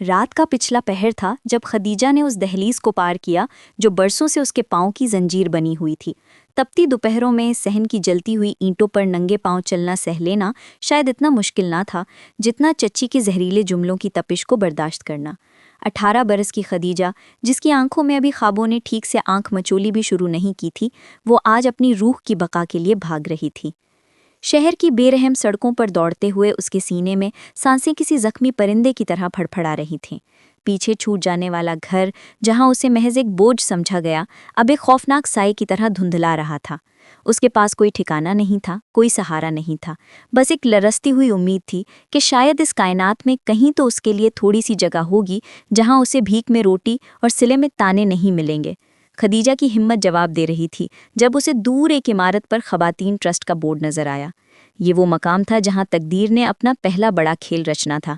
رات کا پچھلا پہر تھا جب خدیجہ نے اس دہلیز کو پار کیا جو برسوں سے اس کے پاؤں کی زنجیر بنی ہوئی تھی۔ تپتی دوپہروں میں صحن کی جلتی ہوئی اینٹوں پر ننگے پاؤں چلنا سہ لینا شاید اتنا مشکل نہ تھا جتنا چچی کے زہریلے جملوں کی تپش کو برداشت کرنا۔ 18 برس کی خدیجہ، جس کی آنکھوں میں ابھی خوابوں نے ٹھیک سے آنکھ مچولی بھی شروع نہیں کی تھی، وہ آج اپنی روح کی بقا کے لیے بھاگ رہی تھی۔ شہر کی بے رحم سڑکوں پر دوڑتے ہوئے اس کے سینے میں سانسیں کسی زخمی پرندے کی طرح پھڑپھڑا رہی تھیں۔ پیچھے چھوٹ جانے والا گھر، جہاں اسے محض ایک بوجھ سمجھا گیا، اب ایک خوفناک سائے کی طرح دھندلا رہا تھا۔ اس کے پاس کوئی ٹھکانہ نہیں تھا، کوئی سہارا نہیں تھا، بس ایک لرزتی ہوئی امید تھی کہ شاید اس کائنات میں کہیں تو اس کے لیے تھوڑی سی جگہ ہوگی جہاں اسے بھیک میں روٹی اور صلے میں تانے نہیں ملیں گے۔ خدیجہ کی ہمت جواب دے رہی تھی جب اسے دور ایک عمارت پر خواتین ٹرسٹ کا بورڈ نظر آیا۔ یہ وہ مقام تھا جہاں تقدیر نے اپنا پہلا بڑا کھیل رچنا تھا۔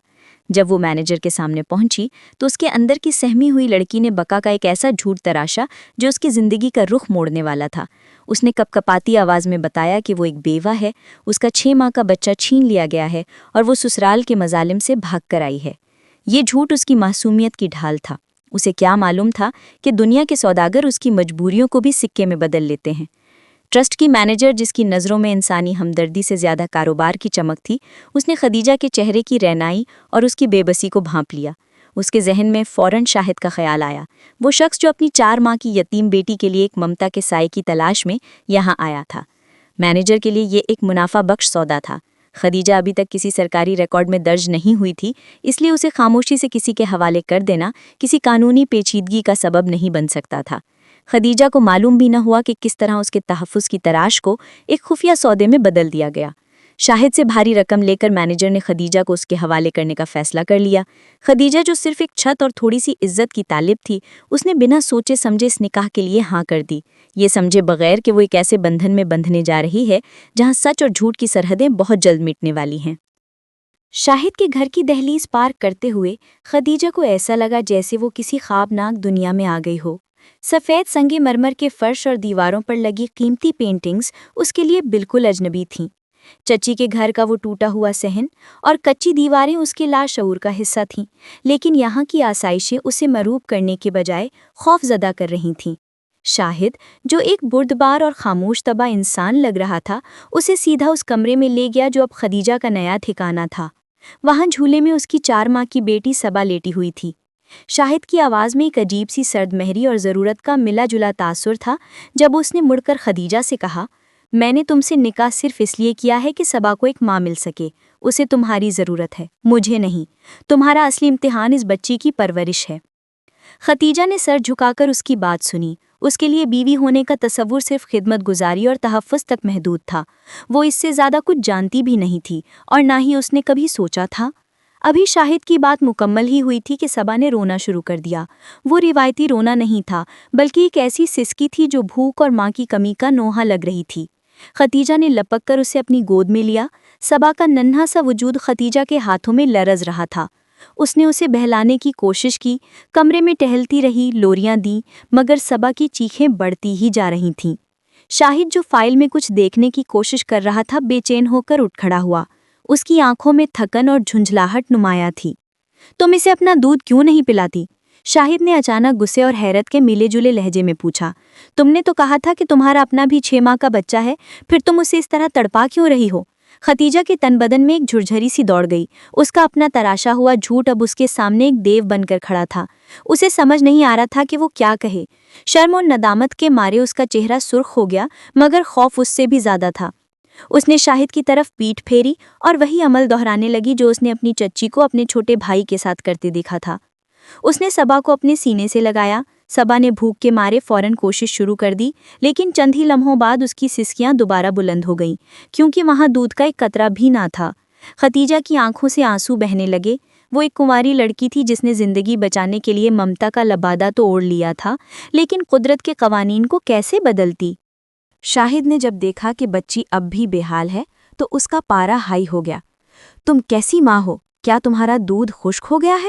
جب وہ مینیجر کے سامنے پہنچی تو اس کے اندر کی سہمی ہوئی لڑکی نے بقا کا ایک ایسا جھوٹ تراشا جو اس کی زندگی کا رخ موڑنے والا تھا۔ اس نے کپکپاتی آواز میں بتایا کہ وہ ایک بیوہ ہے، اس کا 6 ماہ کا بچہ چھین لیا گیا ہے اور وہ سسرال کے مظالم سے بھاگ کر آئی ہے۔ یہ جھوٹ اس کی معصومیت کی ڈھال تھا۔ اسے کیا معلوم تھا کہ دنیا کے سوداگر اس کی مجبوریوں کو بھی سکے میں بدل لیتے ہیں۔ ٹرسٹ کی مینیجر، جس کی نظروں میں انسانی ہمدردی سے زیادہ کاروبار کی چمک تھی، اس نے خدیجہ کے چہرے کی رعنائی اور اس کی بے بسی کو بھانپ لیا۔ اس کے ذہن میں فوراً شاہد کا خیال آیا، وہ شخص جو اپنی 4 ماہ کی یتیم بیٹی کے لیے ایک ممتا کے سائے کی تلاش میں یہاں آیا تھا۔ مینیجر کے لیے یہ ایک منافع بخش سودا تھا۔ خدیجہ ابھی تک کسی سرکاری ریکارڈ میں درج نہیں ہوئی تھی، اس لیے اسے خاموشی سے کسی کے حوالے کر دینا کسی قانونی پیچیدگی کا سبب نہیں بن سکتا تھا۔ خدیجہ کو معلوم بھی نہ ہوا کہ کس طرح اس کے تحفظ کی تراش کو ایک خفیہ سودے میں بدل دیا گیا۔ شاہد سے بھاری رقم لے کر مینیجر نے خدیجہ کو اس کے حوالے کرنے کا فیصلہ کر لیا۔ خدیجہ، جو صرف ایک چھت اور تھوڑی سی عزت کی طالب تھی، اس نے بنا سوچے سمجھے اس نکاح کے لیے ہاں کر دی، یہ سمجھے بغیر کہ وہ ایک ایسے بندھن میں بندھنے جا رہی ہے جہاں سچ اور جھوٹ کی سرحدیں بہت جلد مٹنے والی ہیں۔ شاہد کے گھر کی دہلیز پار کرتے ہوئے خدیجہ کو ایسا لگا جیسے وہ کسی خوابناک دنیا میں آ گئی ہو۔ سفید سنگ مرمر کے فرش اور دیواروں پر لگی قیمتی پینٹنگز اس کے لیے بالکل اجنبی تھیں۔ چچی کے گھر کا وہ ٹوٹا ہوا صحن اور کچی دیواریں اس کے لاشعور کا حصہ تھیں، لیکن یہاں کی آسائشیں اسے مروب کرنے کے بجائے خوف زدہ کر رہی تھیں۔ شاہد، جو ایک بردبار اور خاموش طبع انسان لگ رہا تھا، اسے سیدھا اس کمرے میں لے گیا جو اب خدیجہ کا نیا ٹھکانہ تھا۔ وہاں جھولے میں اس کی 4 ماہ کی بیٹی صبا لیٹی ہوئی تھی۔ شاہد کی آواز میں ایک عجیب سی سرد مہری اور ضرورت کا ملا جلا تاثر تھا جب اس نے مڑ کر خدیجہ سے کہا، میں نے تم سے نکاح صرف اس لیے کیا ہے کہ صبا کو ایک ماں مل سکے، اسے تمہاری ضرورت ہے، مجھے نہیں۔ تمہارا اصلی امتحان اس بچی کی پرورش ہے۔ خدیجہ نے سر جھکا کر اس کی بات سنی۔ اس کے لیے بیوی ہونے کا تصور صرف خدمت گزاری اور تحفظ تک محدود تھا۔ وہ اس سے زیادہ کچھ جانتی بھی نہیں تھی اور نہ ہی اس نے کبھی سوچا تھا۔ ابھی شاہد کی بات مکمل ہی ہوئی تھی کہ صبا نے رونا شروع کر دیا۔ وہ روایتی رونا نہیں تھا، بلکہ ایک ایسی سسکی تھی جو بھوک اور ماں کی کمی کا نوحہ لگ رہی تھی۔ خدیجہ نے لپک کر اسے اپنی گود میں لیا۔ صبا کا ننھا سا وجود خدیجہ کے ہاتھوں میں لرز رہا تھا۔ اس نے اسے بہلانے کی کوشش کی، کمرے میں ٹہلتی رہی، لوریاں دیں، مگر صبا کی چیخیں بڑھتی ہی جا رہی تھیں۔ شاہد، جو فائل میں کچھ دیکھنے کی کوشش کر رہا تھا، بے چین ہو کر اٹھ کھڑا ہوا۔ اس کی آنکھوں میں تھکن اور جھنجھلاہٹ نمایاں تھی۔ تم اسے اپنا دودھ کیوں نہیں پلاتی؟ شاہد نے اچانک غصے اور حیرت کے ملے جلے لہجے میں پوچھا۔ تم نے تو کہا تھا کہ تمہارا اپنا بھی 6 ماہ کا بچہ ہے، پھر تم اسے اس طرح تڑپا کیوں رہی ہو؟ خدیجہ کے تن بدن میں ایک جھرجھری سی دوڑ گئی۔ اس کا اپنا تراشا ہوا جھوٹ اب اس کے سامنے ایک دیو بن کر کھڑا تھا۔ اسے سمجھ نہیں آ رہا تھا کہ وہ کیا کہے۔ شرم اور ندامت کے مارے اس کا چہرہ سرخ ہو گیا، مگر خوف اس سے بھی زیادہ تھا۔ اس نے شاہد کی طرف پیٹھ پھیری اور وہی عمل دہرانے لگی جو اس نے اپنی چچی کو اپنے چھوٹے بھائی کے ساتھ کرتے دیکھا تھا۔ اس نے صبا کو اپنے سینے سے لگایا۔ صبا نے بھوک کے مارے فوراً کوشش شروع کر دی، لیکن چند ہی لمحوں بعد اس کی سسکیاں دوبارہ بلند ہو گئیں، کیونکہ وہاں دودھ کا ایک قطرہ بھی نہ تھا۔ خدیجہ کی آنکھوں سے آنسو بہنے لگے۔ وہ ایک کنواری لڑکی تھی جس نے زندگی بچانے کے لیے ممتا کا لبادہ تو اوڑھ لیا تھا، لیکن قدرت کے قوانین کو کیسے بدلتی؟ شاہد نے جب دیکھا کہ بچی اب بھی بے حال ہے تو اس کا پارا ہائی ہو گیا۔ تم کیسی ماں ہو؟ کیا تمہارا دودھ خشک ہو گیا ہے؟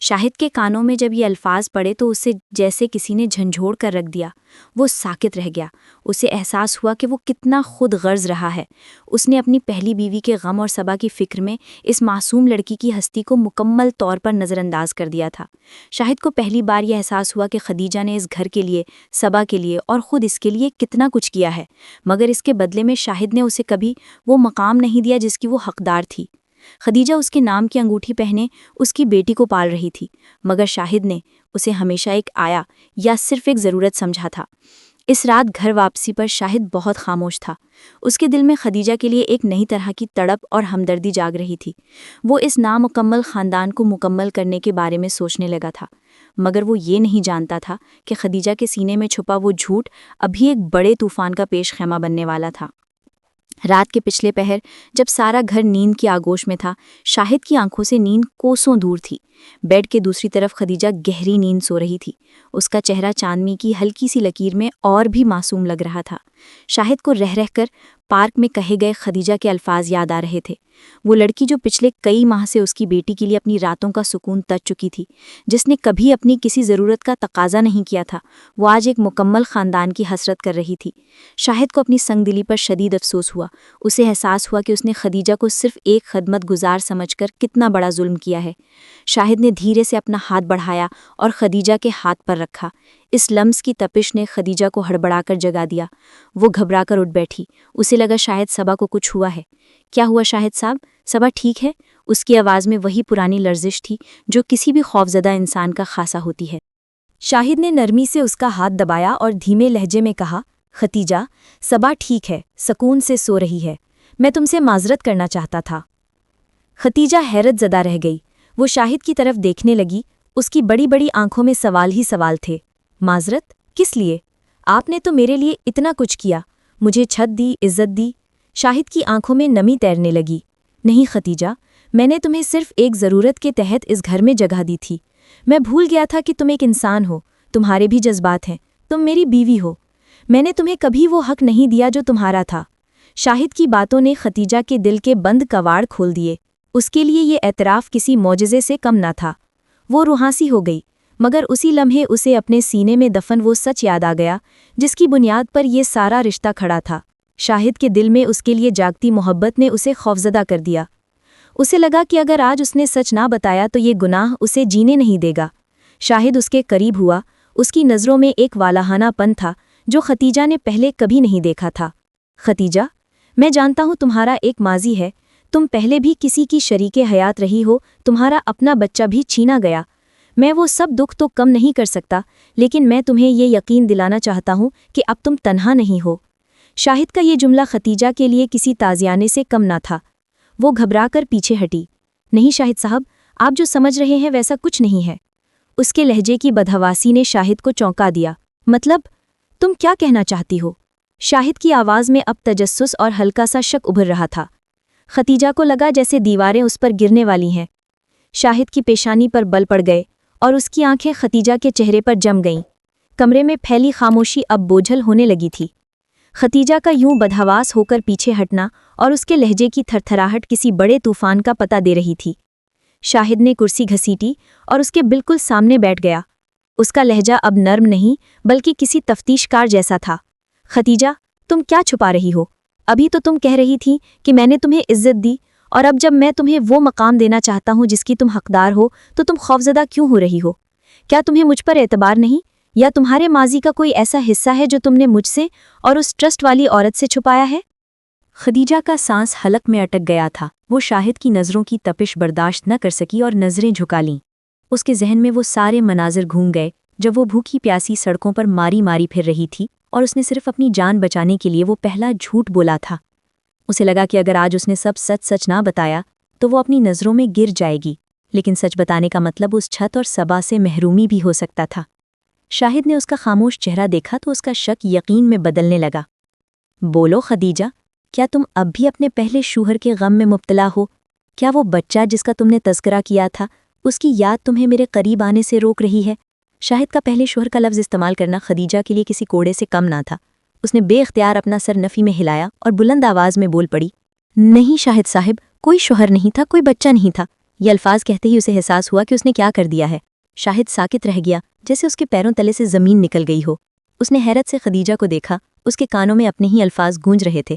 شاہد کے کانوں میں جب یہ الفاظ پڑے تو اسے جیسے کسی نے جھنجھوڑ کر رکھ دیا۔ وہ ساکت رہ گیا۔ اسے احساس ہوا کہ وہ کتنا خود غرض رہا ہے۔ اس نے اپنی پہلی بیوی کے غم اور صبا کی فکر میں اس معصوم لڑکی کی ہستی کو مکمل طور پر نظر انداز کر دیا تھا۔ شاہد کو پہلی بار یہ احساس ہوا کہ خدیجہ نے اس گھر کے لیے، صبا کے لیے اور خود اس کے لیے کتنا کچھ کیا ہے، مگر اس کے بدلے میں شاہد نے اسے کبھی وہ مقام نہیں دیا جس کی وہ حقدار تھی۔ خدیجہ اس کے نام کی انگوٹھی پہنے اس کی بیٹی کو پال رہی تھی، مگر شاہد نے اسے ہمیشہ ایک آیا یا صرف ایک ضرورت سمجھا تھا۔ اس رات گھر واپسی پر شاہد بہت خاموش تھا۔ اس کے دل میں خدیجہ کے لیے ایک نئی طرح کی تڑپ اور ہمدردی جاگ رہی تھی۔ وہ اس نامکمل خاندان کو مکمل کرنے کے بارے میں سوچنے لگا تھا، مگر وہ یہ نہیں جانتا تھا کہ خدیجہ کے سینے میں چھپا وہ جھوٹ ابھی ایک بڑے طوفان کا پیش خیمہ بننے والا تھا۔ رات کے پچھلے پہر جب سارا گھر نیند کی آگوش میں تھا، شاہد کی آنکھوں سے نیند کوسوں دور تھی۔ بیڈ کے دوسری طرف خدیجہ گہری نیند سو رہی تھی۔ اس کا چہرہ چاندنی کی ہلکی سی لکیر میں اور بھی معصوم لگ رہا تھا۔ شاہد کو رہ رہ کر پارک میں کہے گئے خدیجہ کے الفاظ یاد آ رہے تھے۔ وہ لڑکی جو پچھلے کئی ماہ سے اس کی بیٹی کے لیے اپنی راتوں کا سکون تج چکی تھی، جس نے کبھی اپنی کسی ضرورت کا تقاضا نہیں کیا تھا، وہ آج ایک مکمل خاندان کی حسرت کر رہی تھی۔ شاہد کو اپنی سنگ دلی پر شدید افسوس ہوا۔ اسے احساس ہوا کہ اس نے خدیجہ کو صرف ایک خدمت گزار سمجھ کر کتنا بڑا ظلم کیا ہے۔ شاہد نے دھیرے سے اپنا ہاتھ بڑھایا اور خدیجہ کے ہاتھ پر رکھا۔ اس لمس کی تپش نے خدیجہ کو ہڑبڑا کر جگا دیا۔ وہ گھبرا کر اٹھ بیٹھی۔ اسے لگا شاید صبا کو کچھ ہوا ہے۔ کیا ہوا شاہد صاحب؟ صبا ٹھیک ہے؟ اس کی آواز میں وہی پرانی لرزش تھی جو کسی بھی خوفزدہ انسان کا خاصا ہوتی ہے۔ شاہد نے نرمی سے اس کا ہاتھ دبایا اور دھیمے لہجے میں کہا، خدیجہ، صبا ٹھیک ہے، سکون سے سو رہی ہے، میں تم سے معذرت کرنا چاہتا تھا۔ خدیجہ حیرت زدہ رہ گئی۔ وہ شاہد کی طرف دیکھنے لگی۔ اس کی بڑی بڑی آنکھوں میں سوال ہی سوال تھے۔ معذرت؟ کس لیے؟ آپ نے تو میرے لیے اتنا کچھ کیا، مجھے چھت دی، عزت دی۔ شاہد کی آنکھوں میں نمی تیرنے لگی۔ نہیں خدیجہ، میں نے تمہیں صرف ایک ضرورت کے تحت اس گھر میں جگہ دی تھی۔ میں بھول گیا تھا کہ تم ایک انسان ہو، تمہارے بھی جذبات ہیں، تم میری بیوی ہو۔ میں نے تمہیں کبھی وہ حق نہیں دیا جو تمہارا تھا۔ شاہد کی باتوں نے خدیجہ کے دل کے بند کواڑ کھول دیے۔ اس کے لیے یہ اعتراف کسی معجزے سے کم نہ تھا۔ وہ روحانسی ہو گئی، مگر اسی لمحے اسے اپنے سینے میں دفن وہ سچ یاد آ گیا جس کی بنیاد پر یہ سارا رشتہ کھڑا تھا۔ شاہد کے دل میں اس کے لیے جاگتی محبت نے اسے خوفزدہ کر دیا۔ اسے لگا کہ اگر آج اس نے سچ نہ بتایا تو یہ گناہ اسے جینے نہیں دے گا۔ شاہد اس کے قریب ہوا۔ اس کی نظروں میں ایک والہانہ پن تھا جو خدیجہ نے پہلے کبھی نہیں دیکھا تھا۔ خدیجہ، میں جانتا ہوں تمہارا ایک ماضی ہے، تم پہلے بھی کسی کی شریک حیات رہی ہو، تمہارا اپنا بچہ بھی چھینا گیا۔ میں وہ سب دکھ تو کم نہیں کر سکتا، لیکن میں تمہیں یہ یقین دلانا چاہتا ہوں کہ اب تم تنہا نہیں ہو۔ شاہد کا یہ جملہ خدیجہ کے لیے کسی تازیانے سے کم نہ تھا۔ وہ گھبرا کر پیچھے ہٹی۔ نہیں شاہد صاحب، آپ جو سمجھ رہے ہیں ویسا کچھ نہیں ہے۔ اس کے لہجے کی بدحواسی نے شاہد کو چونکا دیا۔ مطلب، تم کیا کہنا چاہتی ہو؟ شاہد کی آواز میں اب تجسس اور ہلکا سا شک ابھر رہا تھا۔ خدیجہ کو لگا جیسے دیواریں اس پر گرنے والی ہیں۔ شاہد کی پیشانی پر بل پڑ گئے اور اس کی آنکھیں خدیجہ کے چہرے پر جم گئیں۔ کمرے میں پھیلی خاموشی اب بوجھل ہونے لگی تھی۔ خدیجہ کا یوں بدحواس ہو کر پیچھے ہٹنا اور اس کے لہجے کی تھرتھراہٹ کسی بڑے طوفان کا پتہ دے رہی تھی۔ شاہد نے کرسی گھسیٹی اور اس کے بالکل سامنے بیٹھ گیا۔ اس کا لہجہ اب نرم نہیں بلکہ کسی تفتیش کار جیسا تھا۔ خدیجہ، تم کیا چھپا رہی ہو؟ ابھی تو تم کہہ رہی تھی کہ میں نے تمہیں عزت دی، اور اب جب میں تمہیں وہ مقام دینا چاہتا ہوں جس کی تم حقدار ہو تو تم خوفزدہ کیوں ہو رہی ہو؟ کیا تمہیں مجھ پر اعتبار نہیں، یا تمہارے ماضی کا کوئی ایسا حصہ ہے جو تم نے مجھ سے اور اس ٹرسٹ والی عورت سے چھپایا ہے؟ خدیجہ کا سانس حلق میں اٹک گیا تھا۔ وہ شاہد کی نظروں کی تپش برداشت نہ کر سکی اور نظریں جھکا لیں۔ اس کے ذہن میں وہ سارے مناظر گھوم گئے جب وہ بھوکی پیاسی سڑکوں پر ماری ماری پھر رہی تھی اور اس نے صرف اپنی جان بچانے کے لیے وہ پہلا جھوٹ بولا تھا۔ اسے لگا کہ اگر آج اس نے سب سچ نہ بتایا تو وہ اپنی نظروں میں گر جائے گی، لیکن سچ بتانے کا مطلب اس چھت اور صبا سے محرومی بھی ہو سکتا تھا۔ شاہد نے اس کا خاموش چہرہ دیکھا تو اس کا شک یقین میں بدلنے لگا۔ بولو خدیجہ، کیا تم اب بھی اپنے پہلے شوہر کے غم میں مبتلا ہو؟ کیا وہ بچہ جس کا تم نے تذکرہ کیا تھا، اس کی یاد تمہیں میرے قریب آنے سے روک رہی ہے؟ شاہد کا پہلے شوہر کا لفظ استعمال کرنا خدیجہ کے لیے کسی کوڑے سے کم نہ تھا۔ اس نے بے اختیار اپنا سر نفی میں ہلایا اور بلند آواز میں بول پڑی، نہیں شاہد صاحب، کوئی شوہر نہیں تھا، کوئی بچہ نہیں تھا، یہ الفاظ کہتے ہی اسے احساس ہوا کہ اس نے کیا کر دیا ہے۔ شاہد ساکت رہ گیا، جیسے اس کے پیروں تلے سے زمین نکل گئی ہو۔ اس نے حیرت سے خدیجہ کو دیکھا، اس کے کانوں میں اپنے ہی الفاظ گونج رہے تھے۔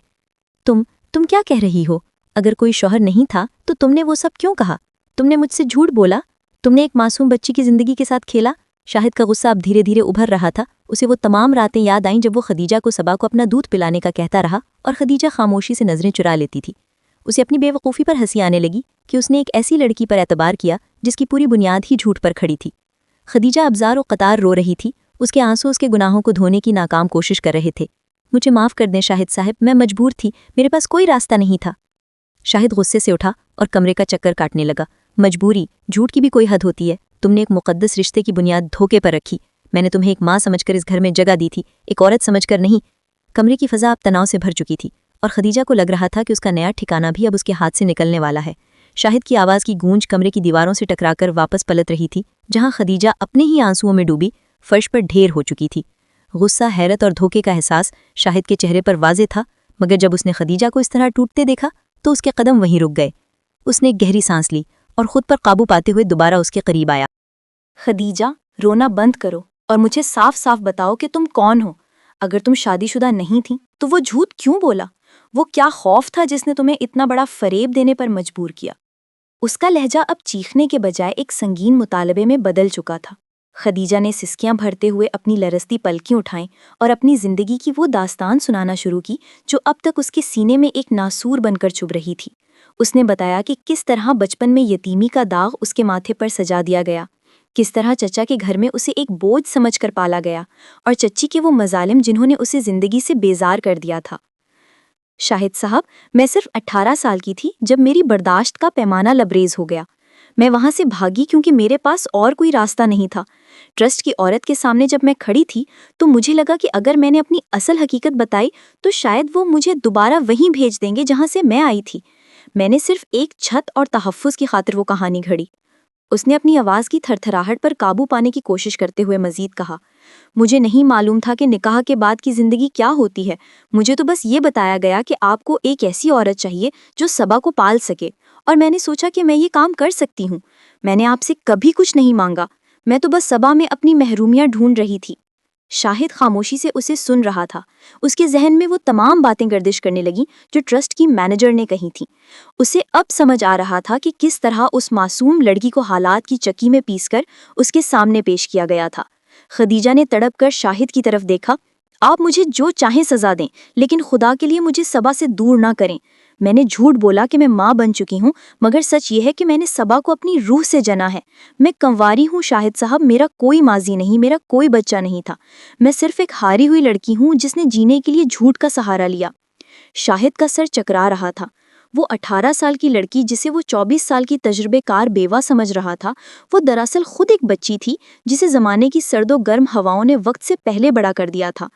تم کیا کہہ رہی ہو؟ اگر کوئی شوہر نہیں تھا تو تم نے وہ سب کیوں کہا؟ تم نے مجھ سے جھوٹ بولا؟ تم نے ایک معصوم بچی کی زندگی کے ساتھ کھیلا؟ شاہد کا غصہ اب دھیرے دھیرے ابھر رہا تھا۔ اسے وہ تمام راتیں یاد آئیں جب وہ خدیجہ کو صبا کو اپنا دودھ پلانے کا کہتا رہا اور خدیجہ خاموشی سے نظریں چرا لیتی تھی۔ اسے اپنی بے وقوفی پر ہنسی آنے لگی کہ اس نے ایک ایسی لڑکی پر اعتبار کیا جس کی پوری بنیاد ہی جھوٹ پر کھڑی تھی۔ خدیجہ ابزار و قطار رو رہی تھی، اس کے آنسو اس کے گناہوں کو دھونے کی ناکام کوشش کر رہے تھے۔ مجھے معاف کر دیں شاہد صاحب، میں مجبور تھی، میرے پاس کوئی راستہ نہیں تھا۔ شاہد غصے سے اٹھا اور کمرے کا چکر کاٹنے لگا۔ مجبوری، جھوٹ کی بھی کوئی حد ہوتی ہے۔ تم نے ایک مقدس رشتے کی بنیاد دھوکے پر رکھی۔ میں نے تمہیں ایک ماں سمجھ کر اس گھر میں جگہ دی تھی، ایک عورت سمجھ کر نہیں۔ کمرے کی فضا اب تناؤ سے بھر چکی تھی اور خدیجہ کو لگ رہا تھا کہ اس کا نیا ٹھکانہ بھی اب اس کے ہاتھ سے نکلنے والا ہے۔ شاہد کی آواز کی گونج کمرے کی دیواروں سے ٹکرا کر واپس پلٹ رہی تھی، جہاں خدیجہ اپنے ہی آنسوؤں میں ڈوبی فرش پر ڈھیر ہو چکی تھی۔ غصہ، حیرت اور دھوکے کا احساس شاہد کے چہرے پر واضح تھا، مگر جب اس نے خدیجہ کو اس طرح ٹوٹتے دیکھا تو اس کے قدم وہیں رک گئے۔ اس نے ایک گہری سانس لی اور خود پر قابو پاتے ہوئے دوبارہ اس کے قریب آیا۔ خدیجہ، رونا بند کرو اور مجھے صاف صاف بتاؤ کہ تم کون ہو۔ اگر تم شادی شدہ نہیں تھی تو وہ جھوٹ کیوں بولا؟ وہ کیا خوف تھا جس نے تمہیں اتنا بڑا فریب دینے پر مجبور کیا؟ اس کا لہجہ اب چیخنے کے بجائے ایک سنگین مطالبے میں بدل چکا تھا۔ خدیجہ نے سسکیاں بھرتے ہوئے اپنی لرزتی پلکیں اٹھائیں اور اپنی زندگی کی وہ داستان سنانا شروع کی جو اب تک اس کے سینے میں ایک ناسور بن کر چبھ رہی تھی۔ اس نے بتایا کہ کس طرح بچپن میں یتیمی کا داغ اس کے ماتھے پر سجا دیا گیا، کس طرح چچا کے گھر میں اسے ایک بوجھ سمجھ کر پالا گیا، اور چچی کے وہ مظالم جنہوں نے اسے زندگی سے بیزار کر دیا تھا۔ شاہد صاحب، میں صرف 18 سال کی تھی جب میری برداشت کا پیمانہ لبریز ہو گیا۔ میں وہاں سے بھاگی کیونکہ میرے پاس اور کوئی راستہ نہیں تھا۔ ٹرسٹ کی عورت کے سامنے جب میں کھڑی تھی تو مجھے لگا کہ اگر میں نے اپنی اصل حقیقت بتائی تو شاید وہ مجھے دوبارہ وہیں بھیج دیں گے جہاں سے میں آئی تھی۔ میں نے صرف ایک چھت اور تحفظ کی خاطر وہ کہانی گھڑی۔ اس نے اپنی آواز کی تھرتھراہٹ پر قابو پانے کی کوشش کرتے ہوئے مزید کہا، مجھے نہیں معلوم تھا کہ نکاح کے بعد کی زندگی کیا ہوتی ہے۔ مجھے تو بس یہ بتایا گیا کہ آپ کو ایک ایسی عورت چاہیے جو صبا کو پال سکے، اور میں نے سوچا کہ میں یہ کام کر سکتی ہوں۔ میں نے آپ سے کبھی کچھ نہیں مانگا، میں تو بس صبا میں اپنی محرومیاں ڈھونڈ رہی تھی۔ شاہد خاموشی سے اسے سن رہا تھا۔ اس کے ذہن میں وہ تمام باتیں گردش کرنے لگیں جو ٹرسٹ کی مینیجر نے کہی تھیں۔ اسے اب سمجھ آ رہا تھا کہ کس طرح اس معصوم لڑکی کو حالات کی چکی میں پیس کر اس کے سامنے پیش کیا گیا تھا۔ خدیجہ نے تڑپ کر شاہد کی طرف دیکھا، آپ مجھے جو چاہیں سزا دیں، لیکن خدا کے لیے مجھے صبا سے دور نہ کریں۔ میں نے جھوٹ بولا کہ میں ماں بن چکی ہوں، مگر سچ یہ ہے کہ میں نے صبا کو اپنی روح سے جنا ہے۔ میں کنواری ہوں شاہد صاحب، میرا کوئی ماضی نہیں، میرا کوئی بچہ نہیں تھا۔ میں صرف ایک ہاری ہوئی لڑکی ہوں جس نے جینے کے لیے جھوٹ کا سہارا لیا۔ شاہد کا سر چکرا رہا تھا۔ وہ 18 سال کی لڑکی جسے وہ 24 سال کی تجربے کار بیوہ سمجھ رہا تھا، وہ دراصل خود ایک بچی تھی جسے زمانے کی سرد و گرم ہواؤں نے وقت سے پہلے بڑا کر دیا تھا۔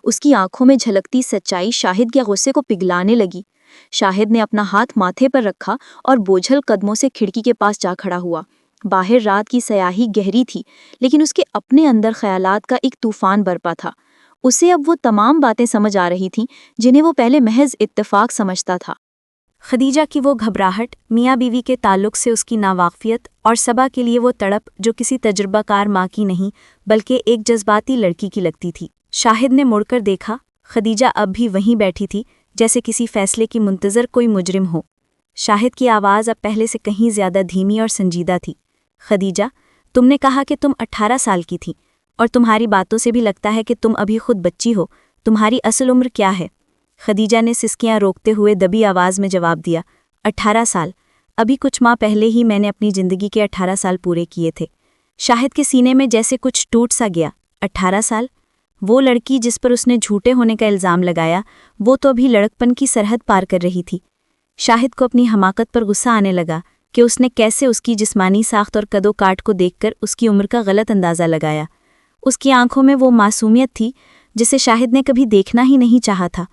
اس کی آنکھوں میں جھلکتی سچائی شاہد کے غصے کو پگھلانے لگی۔ شاہد نے اپنا ہاتھ ماتھے پر رکھا اور بوجھل قدموں سے کھڑکی کے پاس جا کھڑا ہوا۔ باہر رات کی سیاہی گہری تھی، لیکن اس کے اپنے اندر خیالات کا ایک طوفان برپا تھا۔ اسے اب وہ تمام باتیں سمجھ آ رہی تھیں جنہیں وہ پہلے محض اتفاق سمجھتا تھا۔ خدیجہ کی وہ گھبراہٹ، میاں بیوی کے تعلق سے اس کی ناواقفیت، اور صبا کے لیے وہ تڑپ جو کسی تجربہ کار ماں کی نہیں بلکہ ایک جذباتی لڑکی کی لگتی تھی۔ شاہد نے مڑ کر دیکھا، خدیجہ اب بھی وہیں بیٹھی تھی جیسے کسی فیصلے کی منتظر کوئی مجرم ہو۔ شاہد کی آواز اب پہلے سے کہیں زیادہ دھیمی اور سنجیدہ تھی۔ خدیجہ، تم نے کہا کہ تم 18 سال کی تھی، اور تمہاری باتوں سے بھی لگتا ہے کہ تم ابھی خود بچی ہو۔ تمہاری اصل عمر کیا ہے؟ خدیجہ نے سسکیاں روکتے ہوئے دبی آواز میں جواب دیا، 18 سال۔ ابھی کچھ ماہ پہلے ہی میں نے اپنی زندگی کے 18 سال پورے کیے تھے۔ شاہد کے سینے میں جیسے کچھ ٹوٹ سا گیا۔ 18 سال؟ وہ لڑکی جس پر اس نے جھوٹے ہونے کا الزام لگایا، وہ تو ابھی لڑکپن کی سرحد پار کر رہی تھی۔ شاہد کو اپنی حماقت پر غصہ آنے لگا کہ اس نے کیسے اس کی جسمانی ساخت اور قد و کاٹ کو دیکھ کر اس کی عمر کا غلط اندازہ لگایا۔ اس کی آنکھوں میں وہ معصومیت تھی جسے شاہد نے کبھی دیکھنا ہی نہیں چاہا تھا۔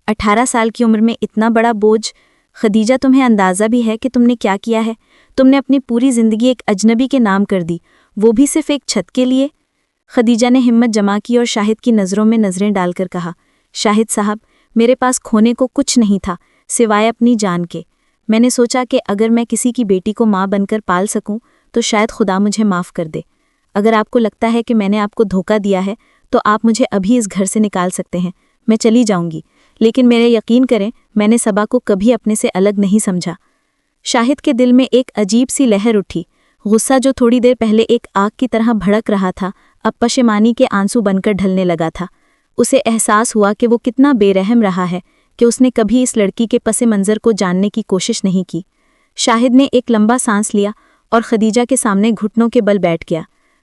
18 سال کی عمر میں اتنا بڑا بوجھ! خدیجہ، تمہیں اندازہ بھی ہے کہ تم نے کیا کیا ہے؟ تم نے اپنی پوری زندگی ایک اجنبی کے نام کر دی، وہ بھی صرف ایک چھت کے لیے۔ خدیجہ نے ہمت جمع کی اور شاہد کی نظروں میں نظریں ڈال کر کہا، شاہد صاحب، میرے پاس کھونے کو کچھ نہیں تھا سوائے اپنی جان کے۔ میں نے سوچا کہ اگر میں کسی کی بیٹی کو ماں بن کر پال سکوں تو شاید خدا مجھے معاف کر دے۔ اگر آپ کو لگتا ہے کہ میں نے آپ کو دھوکہ دیا ہے تو آپ مجھے ابھی اس گھر سے نکال سکتے ہیں، میں چلی جاؤں گی، لیکن میرے یقین کریں میں نے صبا کو کبھی اپنے سے الگ نہیں سمجھا۔ شاہد کے دل میں ایک عجیب سی لہر اٹھی، غصہ جو تھوڑی دیر پہلے ایک آگ کی طرح بھڑک رہا تھا اب پشیمانی کے آنسو بن کر ڈھلنے لگا تھا۔ اسے احساس ہوا کہ وہ کتنا بے رحم رہا ہے کہ اس نے کبھی اس لڑکی کے پس منظر کو جاننے کی کوشش نہیں کی۔ شاہد نے ایک لمبا سانس لیا اور خدیجہ کے سامنے گھٹنوں کے بل بیٹھ گیا۔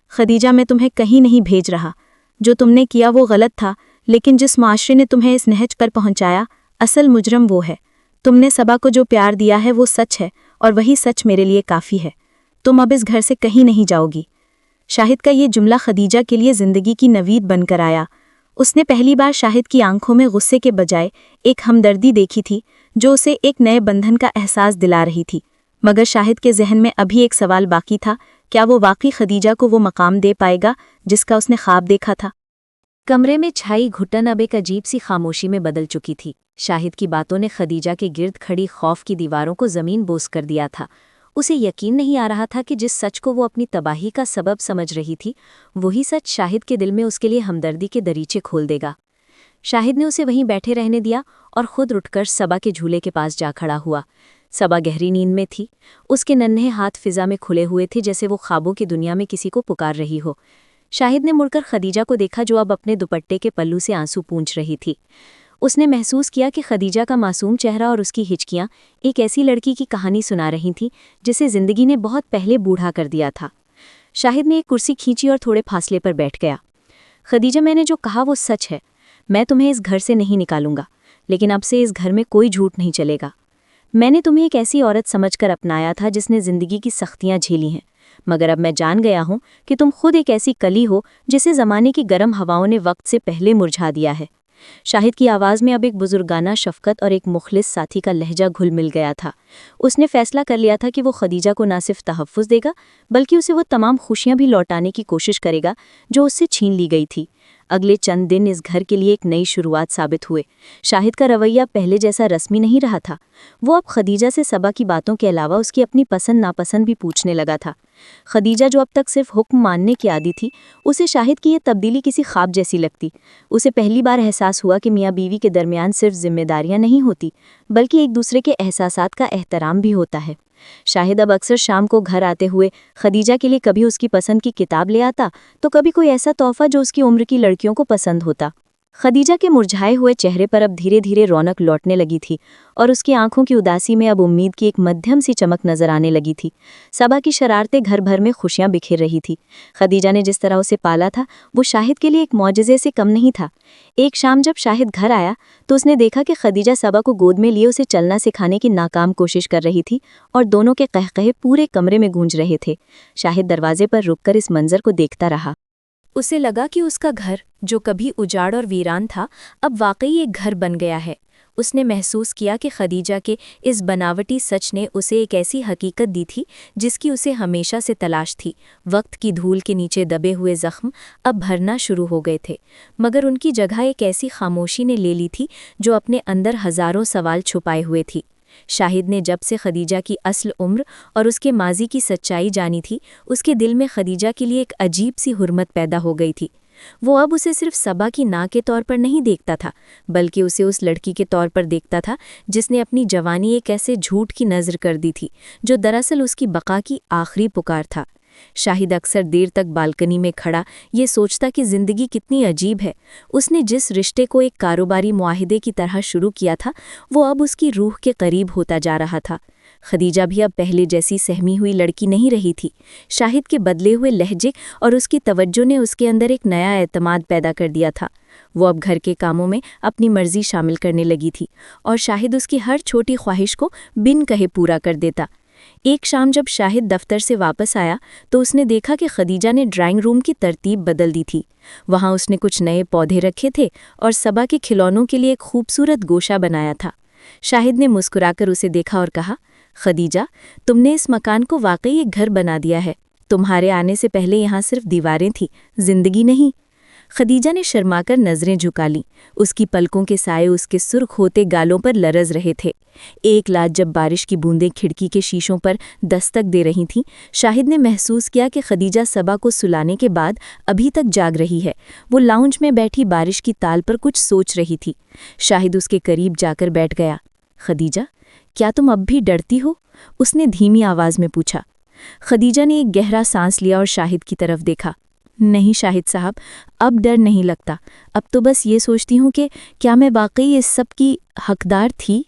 خدیجہ، میں تمہیں کہیں نہیں بھیج رہا، جو تم نے کیا وہ غلط تھا، لیکن جس معاشرے نے تمہیں اس نہج پر پہنچایا اصل مجرم وہ ہے۔ تم نے صبا کو جو پیار دیا ہے وہ سچ ہے اور وہی سچ میرے لیے کافی ہے۔ تم اب اس گھر سے کہیں نہیں جاؤ گی۔ شاہد کا یہ جملہ خدیجہ کے لیے زندگی کی نوید بن کر آیا۔ اس نے پہلی بار شاہد کی آنکھوں میں غصے کے بجائے ایک ہمدردی دیکھی تھی جو اسے ایک نئے بندھن کا احساس دلا رہی تھی، مگر شاہد کے ذہن میں ابھی ایک سوال باقی تھا، کیا وہ واقعی خدیجہ کو وہ مقام دے پائے گا جس کا اس نے خواب دیکھا تھا؟ کمرے میں چھائی گھٹن اب ایک عجیب سی خاموشی میں بدل چکی تھی۔ شاہد کی باتوں نے خدیجہ کے گرد کھڑی خوف کی دیواروں کو زمین بوس کر دیا تھا۔ اسے یقین نہیں آ رہا تھا کہ جس سچ کو وہ اپنی تباہی کا سبب سمجھ رہی تھی وہی سچ شاہد کے دل میں اس کے لیے ہمدردی کے دریچے کھول دے گا۔ شاہد نے اسے وہیں بیٹھے رہنے دیا اور خود اٹھ کر صبا کے جھولے کے پاس جا کھڑا ہوا۔ صبا گہری نیند میں تھی، اس کے ننھے ہاتھ فضا میں کھلے ہوئے تھے جیسے وہ خوابوں کی دنیا میں کسی کو پکار رہی ہو۔ شاہد نے مڑ کر خدیجہ کو دیکھا جو اب اپنے دوپٹے کے پلو سے آنسو پونچھ رہی تھی۔ اس نے محسوس کیا کہ خدیجہ کا معصوم چہرہ اور اس کی ہچکیاں ایک ایسی لڑکی کی کہانی سنا رہی تھیں جسے زندگی نے بہت پہلے بوڑھا کر دیا تھا۔ شاہد نے ایک کرسی کھینچی اور تھوڑے فاصلے پر بیٹھ گیا۔ خدیجہ، میں نے جو کہا وہ سچ ہے، میں تمہیں اس گھر سے نہیں نکالوں گا، لیکن اب سے اس گھر میں کوئی جھوٹ نہیں چلے گا۔ میں نے تمہیں ایک ایسی عورت سمجھ کر اپنایا تھا جس نے زندگی کی سختیاں جھیلی ہیں، مگر اب میں جان گیا ہوں کہ تم خود ایک ایسی کلی ہو جسے زمانے کی گرم ہواؤں نے وقت سے پہلے مرجھا دیا ہے۔ شاہد کی آواز میں اب ایک بزرگانہ شفقت اور ایک مخلص ساتھی کا لہجہ گھل مل گیا تھا۔ اس نے فیصلہ کر لیا تھا کہ وہ خدیجہ کو نہ صرف تحفظ دے گا بلکہ اسے وہ تمام خوشیاں بھی لوٹانے کی کوشش کرے گا جو اس سے چھین لی گئی تھی۔ اگلے چند دن اس گھر کے لیے ایک نئی شروعات ثابت ہوئے۔ شاہد کا رویہ پہلے جیسا رسمی نہیں رہا تھا، وہ اب خدیجہ سے صبا کی باتوں کے علاوہ اس کی اپنی پسند ناپسند بھی پوچھنے لگا تھا۔ خدیجہ جو اب تک صرف حکم ماننے کی عادی تھی، اسے شاہد کی یہ تبدیلی کسی خواب جیسی لگتی۔ اسے پہلی بار احساس ہوا کہ میاں بیوی کے درمیان صرف ذمہ داریاں نہیں ہوتی بلکہ ایک دوسرے کے احساسات کا احترام بھی ہوتا ہے۔ شاہد اب اکثر شام کو گھر آتے ہوئے خدیجہ کے لیے کبھی اس کی پسند کی کتاب لے آتا تو کبھی کوئی ایسا تحفہ جو اس کی عمر کی لڑکیوں کو پسند ہوتا۔ خدیجہ کے مرجھائے ہوئے چہرے پر اب دھیرے دھیرے رونق لوٹنے لگی تھی اور اس کی آنکھوں کی اداسی میں اب امید کی ایک مدھیم سی چمک نظر آنے لگی تھی۔ صبا کی شرارتیں گھر بھر میں خوشیاں بکھیر رہی تھی۔ خدیجہ نے جس طرح اسے پالا تھا وہ شاہد کے لیے ایک معجزے سے کم نہیں تھا۔ ایک شام جب شاہد گھر آیا تو اس نے دیکھا کہ خدیجہ صبا کو گود میں لیے اسے چلنا سکھانے کی ناکام کوشش کر رہی تھی اور دونوں کے قہقہے پورے کمرے میں گونج رہے تھے۔ شاہد دروازے پر رک کر اس منظر کو دیکھتا رہا۔ اسے لگا کہ اس کا گھر جو کبھی اجاڑ اور ویران تھا اب واقعی ایک گھر بن گیا ہے۔ اس نے محسوس کیا کہ خدیجہ کے اس بناوٹی سچ نے اسے ایک ایسی حقیقت دی تھی جس کی اسے ہمیشہ سے تلاش تھی۔ وقت کی دھول کے نیچے دبے ہوئے زخم اب بھرنا شروع ہو گئے تھے، مگر ان کی جگہ ایک ایسی خاموشی نے لے لی تھی جو اپنے اندر ہزاروں سوال چھپائے ہوئے تھی۔ شاہد نے جب سے خدیجہ کی اصل عمر اور اس کے ماضی کی سچائی جانی تھی، اس کے دل میں خدیجہ کے لیے ایک عجیب سی حرمت پیدا ہو گئی تھی۔ وہ اب اسے صرف صبا کی ناں کے طور پر نہیں دیکھتا تھا بلکہ اسے اس لڑکی کے طور پر دیکھتا تھا جس نے اپنی جوانی ایک ایسے جھوٹ کی نذر کر دی تھی جو دراصل اس کی بقا کی آخری پکار تھا۔ شاہد اکثر دیر تک بالکنی میں کھڑا یہ سوچتا کہ زندگی کتنی عجیب ہے۔ اس نے جس رشتے کو ایک کاروباری معاہدے کی طرح شروع کیا تھا وہ اب اس کی روح کے قریب ہوتا جا رہا تھا۔ خدیجہ بھی اب پہلے جیسی سہمی ہوئی لڑکی نہیں رہی تھی۔ شاہد کے بدلے ہوئے لہجے اور اس کی توجہ نے اس کے اندر ایک نیا اعتماد پیدا کر دیا تھا۔ وہ اب گھر کے کاموں میں اپنی مرضی شامل کرنے لگی تھی اور شاہد اس کی ہر چھوٹی خواہش کو بن کہے پورا کر دیتا۔ ایک شام جب شاہد دفتر سے واپس آیا تو اس نے دیکھا کہ خدیجہ نے ڈرائنگ روم کی ترتیب بدل دی تھی۔ وہاں اس نے کچھ نئے پودے رکھے تھے اور صبا کے کھلونوں کے لیے ایک خوبصورت گوشہ بنایا تھا۔ شاہد نے مسکرا کر اسے دیکھا اور کہا، خدیجہ، تم نے اس مکان کو واقعی ایک گھر بنا دیا ہے۔ تمہارے آنے سے پہلے یہاں صرف دیواریں تھیں، زندگی نہیں۔ خدیجہ نے شرما کر نظریں جھکا لیں۔ اس کی پلکوں کے سائے اس کے سرخ ہوتے گالوں پر لرز رہے تھے۔ ایک لات جب بارش کی بوندیں کھڑکی کے شیشوں پر دستک دے رہی تھیں، شاہد نے محسوس کیا کہ خدیجہ صبا کو سلانے کے بعد ابھی تک جاگ رہی ہے۔ وہ لاؤنج میں بیٹھی بارش کی تال پر کچھ سوچ رہی تھی۔ شاہد اس کے قریب جا کر بیٹھ گیا۔ خدیجہ، کیا تم اب بھی ڈرتی ہو؟ اس نے دھیمی آواز میں پوچھا۔ خدیجہ نے ایک گہرا سانس لیا اور شاہد کی طرف دیکھا۔ نہیں شاہد صاحب، اب ڈر نہیں لگتا۔ اب تو بس یہ سوچتی ہوں کہ کیا میں واقعی اس سب کی حقدار تھی؟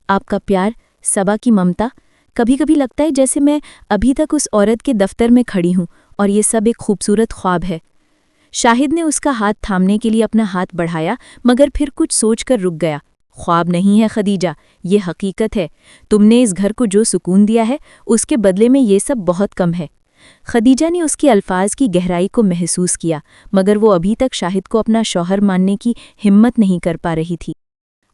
آپ کا پیار، صبا کی ممتا، کبھی کبھی لگتا ہے جیسے میں ابھی تک اس عورت کے دفتر میں کھڑی ہوں اور یہ سب ایک خوبصورت خواب ہے۔ شاہد نے اس کا ہاتھ تھامنے کے لیے اپنا ہاتھ بڑھایا، مگر پھر کچھ سوچ کر رک گیا۔ خواب نہیں ہے خدیجہ، یہ حقیقت ہے۔ تم نے اس گھر کو جو سکون دیا ہے، اس کے بدلے میں یہ سب بہت کم ہے۔ خدیجہ نے اس کے الفاظ کی گہرائی کو محسوس کیا، مگر وہ ابھی تک شاہد کو اپنا شوہر ماننے کی ہمت نہیں کر پا رہی تھی۔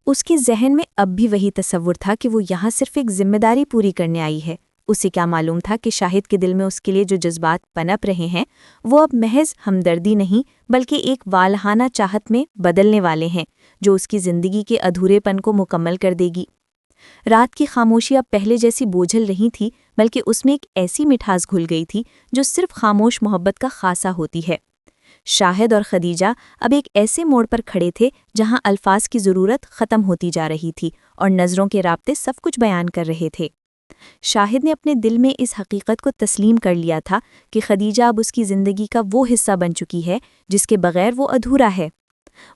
اس کے ذہن میں اب بھی وہی تصور تھا کہ وہ یہاں صرف ایک ذمہ داری پوری کرنے آئی ہے۔ اسے کیا معلوم تھا کہ شاہد کے دل میں اس کے لیے جو جذبات پنپ رہے ہیں وہ اب محض ہمدردی نہیں بلکہ ایک والہانہ چاہت میں بدلنے والے ہیں، جو اس کی زندگی کے ادھورے پن کو مکمل کر دے گی۔ رات کی خاموشی اب پہلے جیسی بوجھل نہیں تھی، بلکہ اس میں ایک ایسی مٹھاس گھل گئی تھی جو صرف خاموش محبت کا خاصہ ہوتی ہے۔ شاہد اور خدیجہ اب ایک ایسے موڑ پر کھڑے تھے جہاں الفاظ کی ضرورت ختم ہوتی جا رہی تھی اور نظروں کے رابطے سب کچھ بیان کر رہے تھے۔ شاہد نے اپنے دل میں اس حقیقت کو تسلیم کر لیا تھا کہ خدیجہ اب اس کی زندگی کا وہ حصہ بن چکی ہے جس کے بغیر وہ ادھورا ہے۔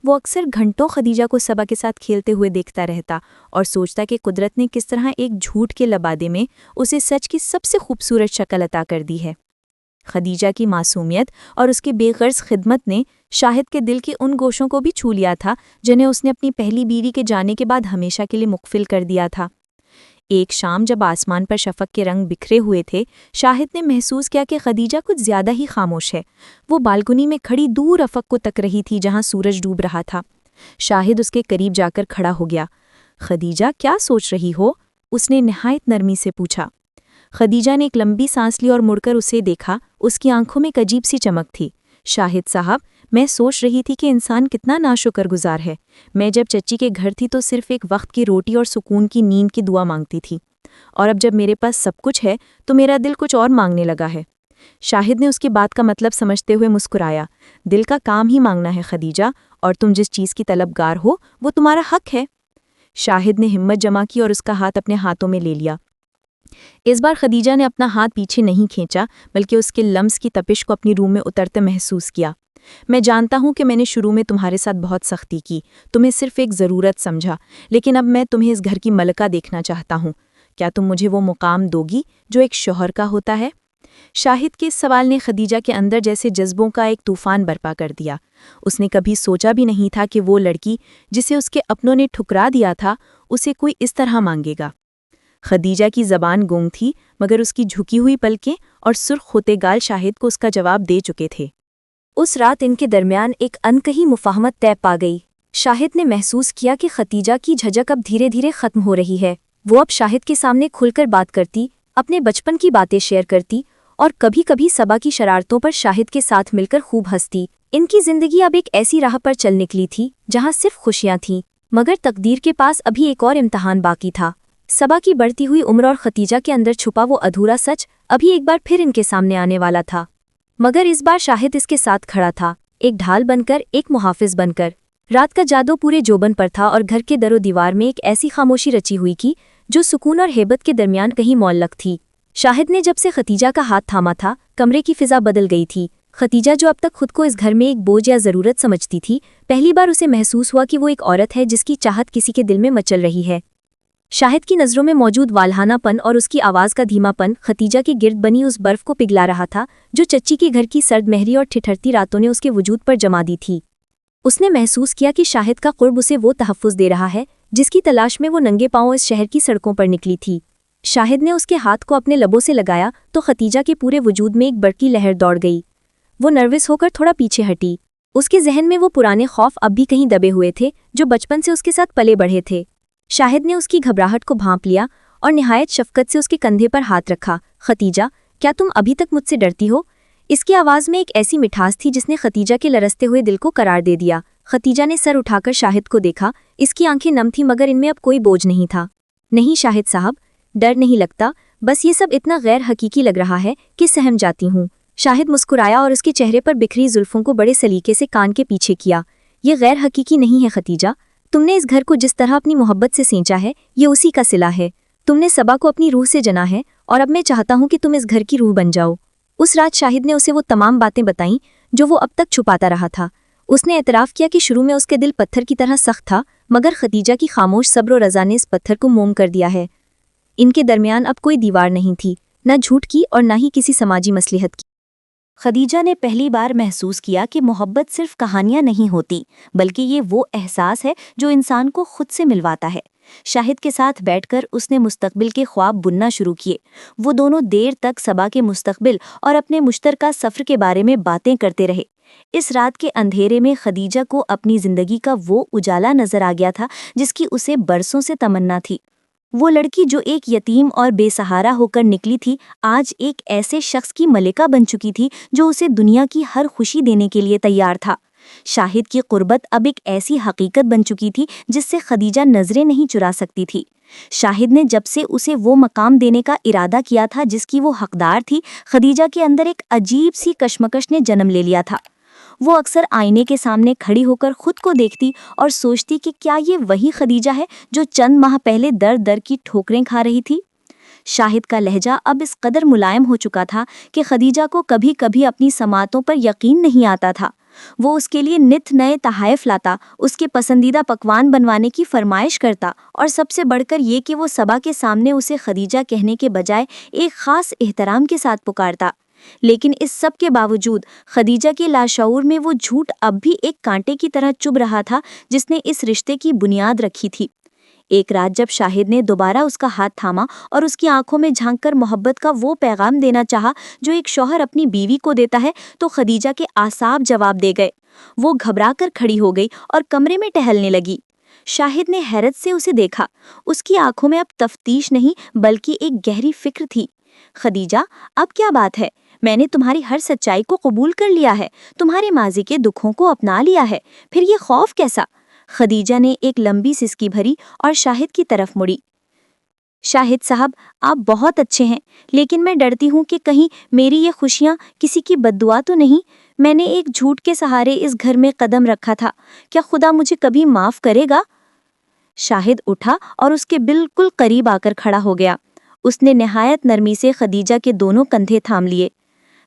وہ اکثر گھنٹوں خدیجہ کو صبا کے ساتھ کھیلتے ہوئے دیکھتا رہتا اور سوچتا کہ قدرت نے کس طرح ایک جھوٹ کے لبادے میں اسے سچ کی سب سے خوبصورت شکل عطا کر دی ہے۔ خدیجہ کی معصومیت اور اس کے بے غرض خدمت نے شاہد کے دل کے ان گوشوں کو بھی چھو لیا تھا جنہیں اس نے اپنی پہلی بیوی کے جانے کے بعد ہمیشہ کے لیے مقفل کر دیا تھا۔ ایک شام جب آسمان پر شفق کے رنگ بکھرے ہوئے تھے، شاہد نے محسوس کیا کہ خدیجہ کچھ زیادہ ہی خاموش ہے۔ وہ بالکنی میں کھڑی دور افق کو تک رہی تھی جہاں سورج ڈوب رہا تھا۔ شاہد اس کے قریب جا کر کھڑا ہو گیا۔ خدیجہ، کیا سوچ رہی ہو؟ اس نے نہایت نرمی سے پوچھا۔ خدیجہ نے ایک لمبی سانس لی اور مڑ کر اسے دیکھا۔ اس کی آنکھوں میں ایک عجیب سی چمک تھی۔ شاہد صاحب، میں سوچ رہی تھی کہ انسان کتنا ناشکر گزار ہے۔ میں جب چچی کے گھر تھی تو صرف ایک وقت کی روٹی اور سکون کی نیند کی دعا مانگتی تھی، اور اب جب میرے پاس سب کچھ ہے تو میرا دل کچھ اور مانگنے لگا ہے۔ شاہد نے اس کی بات کا مطلب سمجھتے ہوئے مسکرایا۔ دل کا کام ہی مانگنا ہے خدیجہ، اور تم جس چیز کی طلبگار ہو وہ تمہارا حق ہے۔ شاہد نے ہمت جمع کی اور اس کا ہاتھ اپنے ہاتھوں میں لے لیا۔ اس بار خدیجہ نے اپنا ہاتھ پیچھے نہیں کھینچا بلکہ اس کے لمس کی تپش کو اپنی روح میں اترتے محسوس کیا۔ میں جانتا ہوں کہ میں نے شروع میں تمہارے ساتھ بہت سختی کی، تمہیں صرف ایک ضرورت سمجھا، لیکن اب میں تمہیں اس گھر کی ملکہ دیکھنا چاہتا ہوں۔ کیا تم مجھے وہ مقام دوگی جو ایک شوہر کا ہوتا ہے؟ شاہد کے اس سوال نے خدیجہ کے اندر جیسے جذبوں کا ایک طوفان برپا کر دیا۔ اس نے کبھی سوچا بھی نہیں تھا کہ وہ لڑکی جسے اس کے اپنوں نے ٹھکرا دیا تھا اسے کوئی اس طرح مانگے گا۔ خدیجہ کی زبان گونگ تھی، مگر اس کی جھکی ہوئی پلکیں اور سرخ ہوتے گال شاہد کو اس کا جواب دے چکے تھے۔ اس رات ان کے درمیان ایک انکہی مفاہمت طے پا گئی۔ شاہد نے محسوس کیا کہ خدیجہ کی جھجک اب دھیرے دھیرے ختم ہو رہی ہے۔ وہ اب شاہد کے سامنے کھل کر بات کرتی، اپنے بچپن کی باتیں شیئر کرتی اور کبھی کبھی صبا کی شرارتوں پر شاہد کے ساتھ مل کر خوب ہنستی۔ ان کی زندگی اب ایک ایسی راہ پر چل نکلی تھی جہاں صرف خوشیاں تھیں، مگر تقدیر کے پاس ابھی ایک اور امتحان باقی تھا۔ صبا کی بڑھتی ہوئی عمر اور خدیجہ کے اندر چھپا وہ ادھورا سچ ابھی ایک بار پھر ان کے سامنے آنے والا تھا، مگر اس بار شاہد اس کے ساتھ کھڑا تھا، ایک ڈھال بن کر، ایک محافظ بن کر۔ رات کا جادو پورے جوبن پر تھا اور گھر کے در و دیوار میں ایک ایسی خاموشی رچی ہوئی کی جو سکون اور ہیبت کے درمیان کہیں معلق تھی۔ شاہد نے جب سے خدیجہ کا ہاتھ تھاما تھا، کمرے کی فضا بدل گئی تھی۔ خدیجہ جو اب تک خود کو اس گھر میں ایک بوجھ یا ضرورت سمجھتی تھی، پہلی بار اسے محسوس ہوا کہ وہ ایک عورت ہے جس کی چاہت کسی کے دل میں مچل رہی ہے۔ شاہد کی نظروں میں موجود والہانہ پن اور اس کی آواز کا دھیما پن خدیجہ کے گرد بنی اس برف کو پگھلا رہا تھا جو چچی کے گھر کی سرد مہری اور ٹھٹھرتی راتوں نے اس کے وجود پر جما دی تھی۔ اس نے محسوس کیا کہ شاہد کا قرب اسے وہ تحفظ دے رہا ہے جس کی تلاش میں وہ ننگے پاؤں اس شہر کی سڑکوں پر نکلی تھی۔ شاہد نے اس کے ہاتھ کو اپنے لبوں سے لگایا تو خدیجہ کے پورے وجود میں ایک برقی لہر دوڑ گئی۔ وہ نروس ہو کر تھوڑا پیچھے ہٹی۔ اس کے ذہن میں وہ پرانے خوف اب بھی کہیں دبے ہوئے تھے جو بچپن سے اس کے ساتھ پلے بڑھے تھے۔ شاہد نے اس کی گھبراہٹ کو بھانپ لیا اور نہایت شفقت سے اس کے کندھے پر ہاتھ رکھا۔ خدیجہ، کیا تم ابھی تک مجھ سے ڈرتی ہو؟ اس کی آواز میں ایک ایسی مٹھاس تھی جس نے خدیجہ کے لرزتے ہوئے دل کو قرار دے دیا۔ خدیجہ نے سر اٹھا کر شاہد کو دیکھا، اس کی آنکھیں نم تھیں مگر ان میں اب کوئی بوجھ نہیں تھا۔ نہیں شاہد صاحب، ڈر نہیں لگتا، بس یہ سب اتنا غیر حقیقی لگ رہا ہے کہ سہم جاتی ہوں۔ شاہد مسکرایا اور اس کے چہرے پر بکھری زلفوں کو بڑے سلیقے سے کان کے پیچھے کیا۔ یہ غیر حقیقی نہیں ہے خدیجہ، تم نے اس گھر کو جس طرح اپنی محبت سے سینچا ہے یہ اسی کا صلہ ہے۔ تم نے صبا کو اپنی روح سے جنا ہے اور اب میں چاہتا ہوں کہ تم اس گھر کی روح بن جاؤ۔ اس رات شاہد نے اسے وہ تمام باتیں بتائیں جو وہ اب تک چھپاتا رہا تھا۔ اس نے اعتراف کیا کہ شروع میں اس کے دل پتھر کی طرح سخت تھا، مگر خدیجہ کی خاموش صبر و رضا نے اس پتھر کو موم کر دیا ہے۔ ان کے درمیان اب کوئی دیوار نہیں تھی، نہ جھوٹ کی اور نہ ہی کسی سماجی مصلحت کی۔ خدیجہ نے پہلی بار محسوس کیا کہ محبت صرف کہانیاں نہیں ہوتی، بلکہ یہ وہ احساس ہے جو انسان کو خود سے ملواتا ہے۔ شاہد کے ساتھ بیٹھ کر اس نے مستقبل کے خواب بننا شروع کیے۔ وہ دونوں دیر تک صبا کے مستقبل اور اپنے مشترکہ سفر کے بارے میں باتیں کرتے رہے۔ اس رات کے اندھیرے میں خدیجہ کو اپنی زندگی کا وہ اجالا نظر آ گیا تھا جس کی اسے برسوں سے تمنا تھی۔ وہ لڑکی جو ایک یتیم اور بے سہارا ہو کر نکلی تھی، آج ایک ایسے شخص کی ملکہ بن چکی تھی جو اسے دنیا کی ہر خوشی دینے کے لیے تیار تھا۔ شاہد کی قربت اب ایک ایسی حقیقت بن چکی تھی جس سے خدیجہ نظریں نہیں چرا سکتی تھی۔ شاہد نے جب سے اسے وہ مقام دینے کا ارادہ کیا تھا جس کی وہ حقدار تھی، خدیجہ کے اندر ایک عجیب سی کشمکش نے جنم لے لیا تھا۔ وہ اکثر آئینے کے سامنے کھڑی ہو کر خود کو دیکھتی اور سوچتی کہ کیا یہ وہی خدیجہ ہے جو چند ماہ پہلے در در کی ٹھوکریں کھا رہی تھی۔ شاہد کا لہجہ اب اس قدر ملائم ہو چکا تھا کہ خدیجہ کو کبھی کبھی اپنی سماعتوں پر یقین نہیں آتا تھا۔ وہ اس کے لیے نت نئے تحائف لاتا، اس کے پسندیدہ پکوان بنوانے کی فرمائش کرتا، اور سب سے بڑھ کر یہ کہ وہ صبا کے سامنے اسے خدیجہ کہنے کے بجائے ایک خاص احترام کے ساتھ پکارتا۔ لیکن اس سب کے باوجود خدیجہ کے لاشعور میں وہ جھوٹ اب بھی ایک کانٹے کی طرح چبھ رہا تھا جس نے اس رشتے کی بنیاد رکھی تھی۔ ایک رات جب شاہد نے دوبارہ اس کا ہاتھ تھاما اور اس کی آنکھوں میں جھانک کر محبت کا وہ پیغام دینا چاہا جو ایک شوہر اپنی بیوی کو دیتا ہے، تو خدیجہ کے اعصاب جواب دے گئے۔ وہ گھبرا کر کھڑی ہو گئی اور کمرے میں ٹہلنے لگی۔ شاہد نے حیرت سے اسے دیکھا۔ اس کی آنکھوں میں اب تفتیش نہیں بلکہ ایک گہری فکر تھی۔ خدیجہ، اب کیا بات ہے؟ میں نے تمہاری ہر سچائی کو قبول کر لیا ہے، تمہارے ماضی کے دکھوں کو اپنا لیا ہے، پھر یہ خوف کیسا؟ خدیجہ نے ایک لمبی سسکی بھری اور شاہد کی طرف مڑی۔ شاہد صاحب، آپ بہت اچھے ہیں، لیکن میں ڈرتی ہوں کہ کہیں میری یہ خوشیاں کسی کی بددعا تو نہیں۔ میں نے ایک جھوٹ کے سہارے اس گھر میں قدم رکھا تھا، کیا خدا مجھے کبھی معاف کرے گا؟ شاہد اٹھا اور اس کے بالکل قریب آ کر کھڑا ہو گیا۔ اس نے نہایت نرمی سے خدیجہ کے دونوں کندھے تھام لیے۔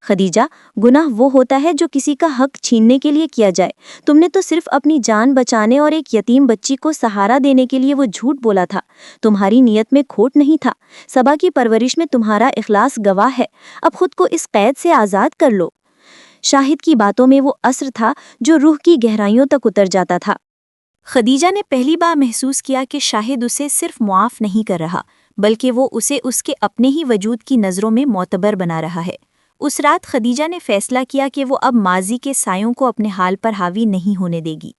خدیجہ، گناہ وہ ہوتا ہے جو کسی کا حق چھیننے کے لیے کیا جائے۔ تم نے تو صرف اپنی جان بچانے اور ایک یتیم بچی کو سہارا دینے کے لیے وہ جھوٹ بولا تھا۔ تمہاری نیت میں کھوٹ نہیں تھا، صبا کی پرورش میں تمہارا اخلاص گواہ ہے۔ اب خود کو اس قید سے آزاد کر لو۔ شاہد کی باتوں میں وہ اثر تھا جو روح کی گہرائیوں تک اتر جاتا تھا۔ خدیجہ نے پہلی بار محسوس کیا کہ شاہد اسے صرف معاف نہیں کر رہا، بلکہ وہ اسے اس کے اپنے ہی وجود کی نظروں میں معتبر بنا رہا ہے۔ اس رات خدیجہ نے فیصلہ کیا کہ وہ اب ماضی کے سایوں کو اپنے حال پر حاوی نہیں ہونے دے گی۔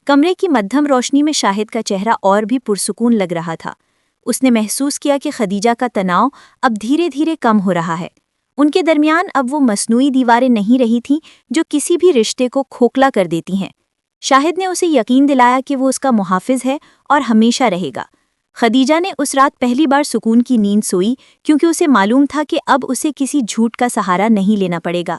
کمرے کی مدھم روشنی میں شاہد کا چہرہ اور بھی پرسکون لگ رہا تھا۔ اس نے محسوس کیا کہ خدیجہ کا تناؤ اب دھیرے دھیرے کم ہو رہا ہے۔ ان کے درمیان اب وہ مصنوعی دیواریں نہیں رہی تھیں جو کسی بھی رشتے کو کھوکھلا کر دیتی ہیں۔ شاہد نے اسے یقین دلایا کہ وہ اس کا محافظ ہے اور ہمیشہ رہے گا۔ خدیجہ نے اس رات پہلی بار سکون کی نیند سوئی کیونکہ اسے معلوم تھا کہ اب اسے کسی جھوٹ کا سہارا نہیں لینا پڑے گا۔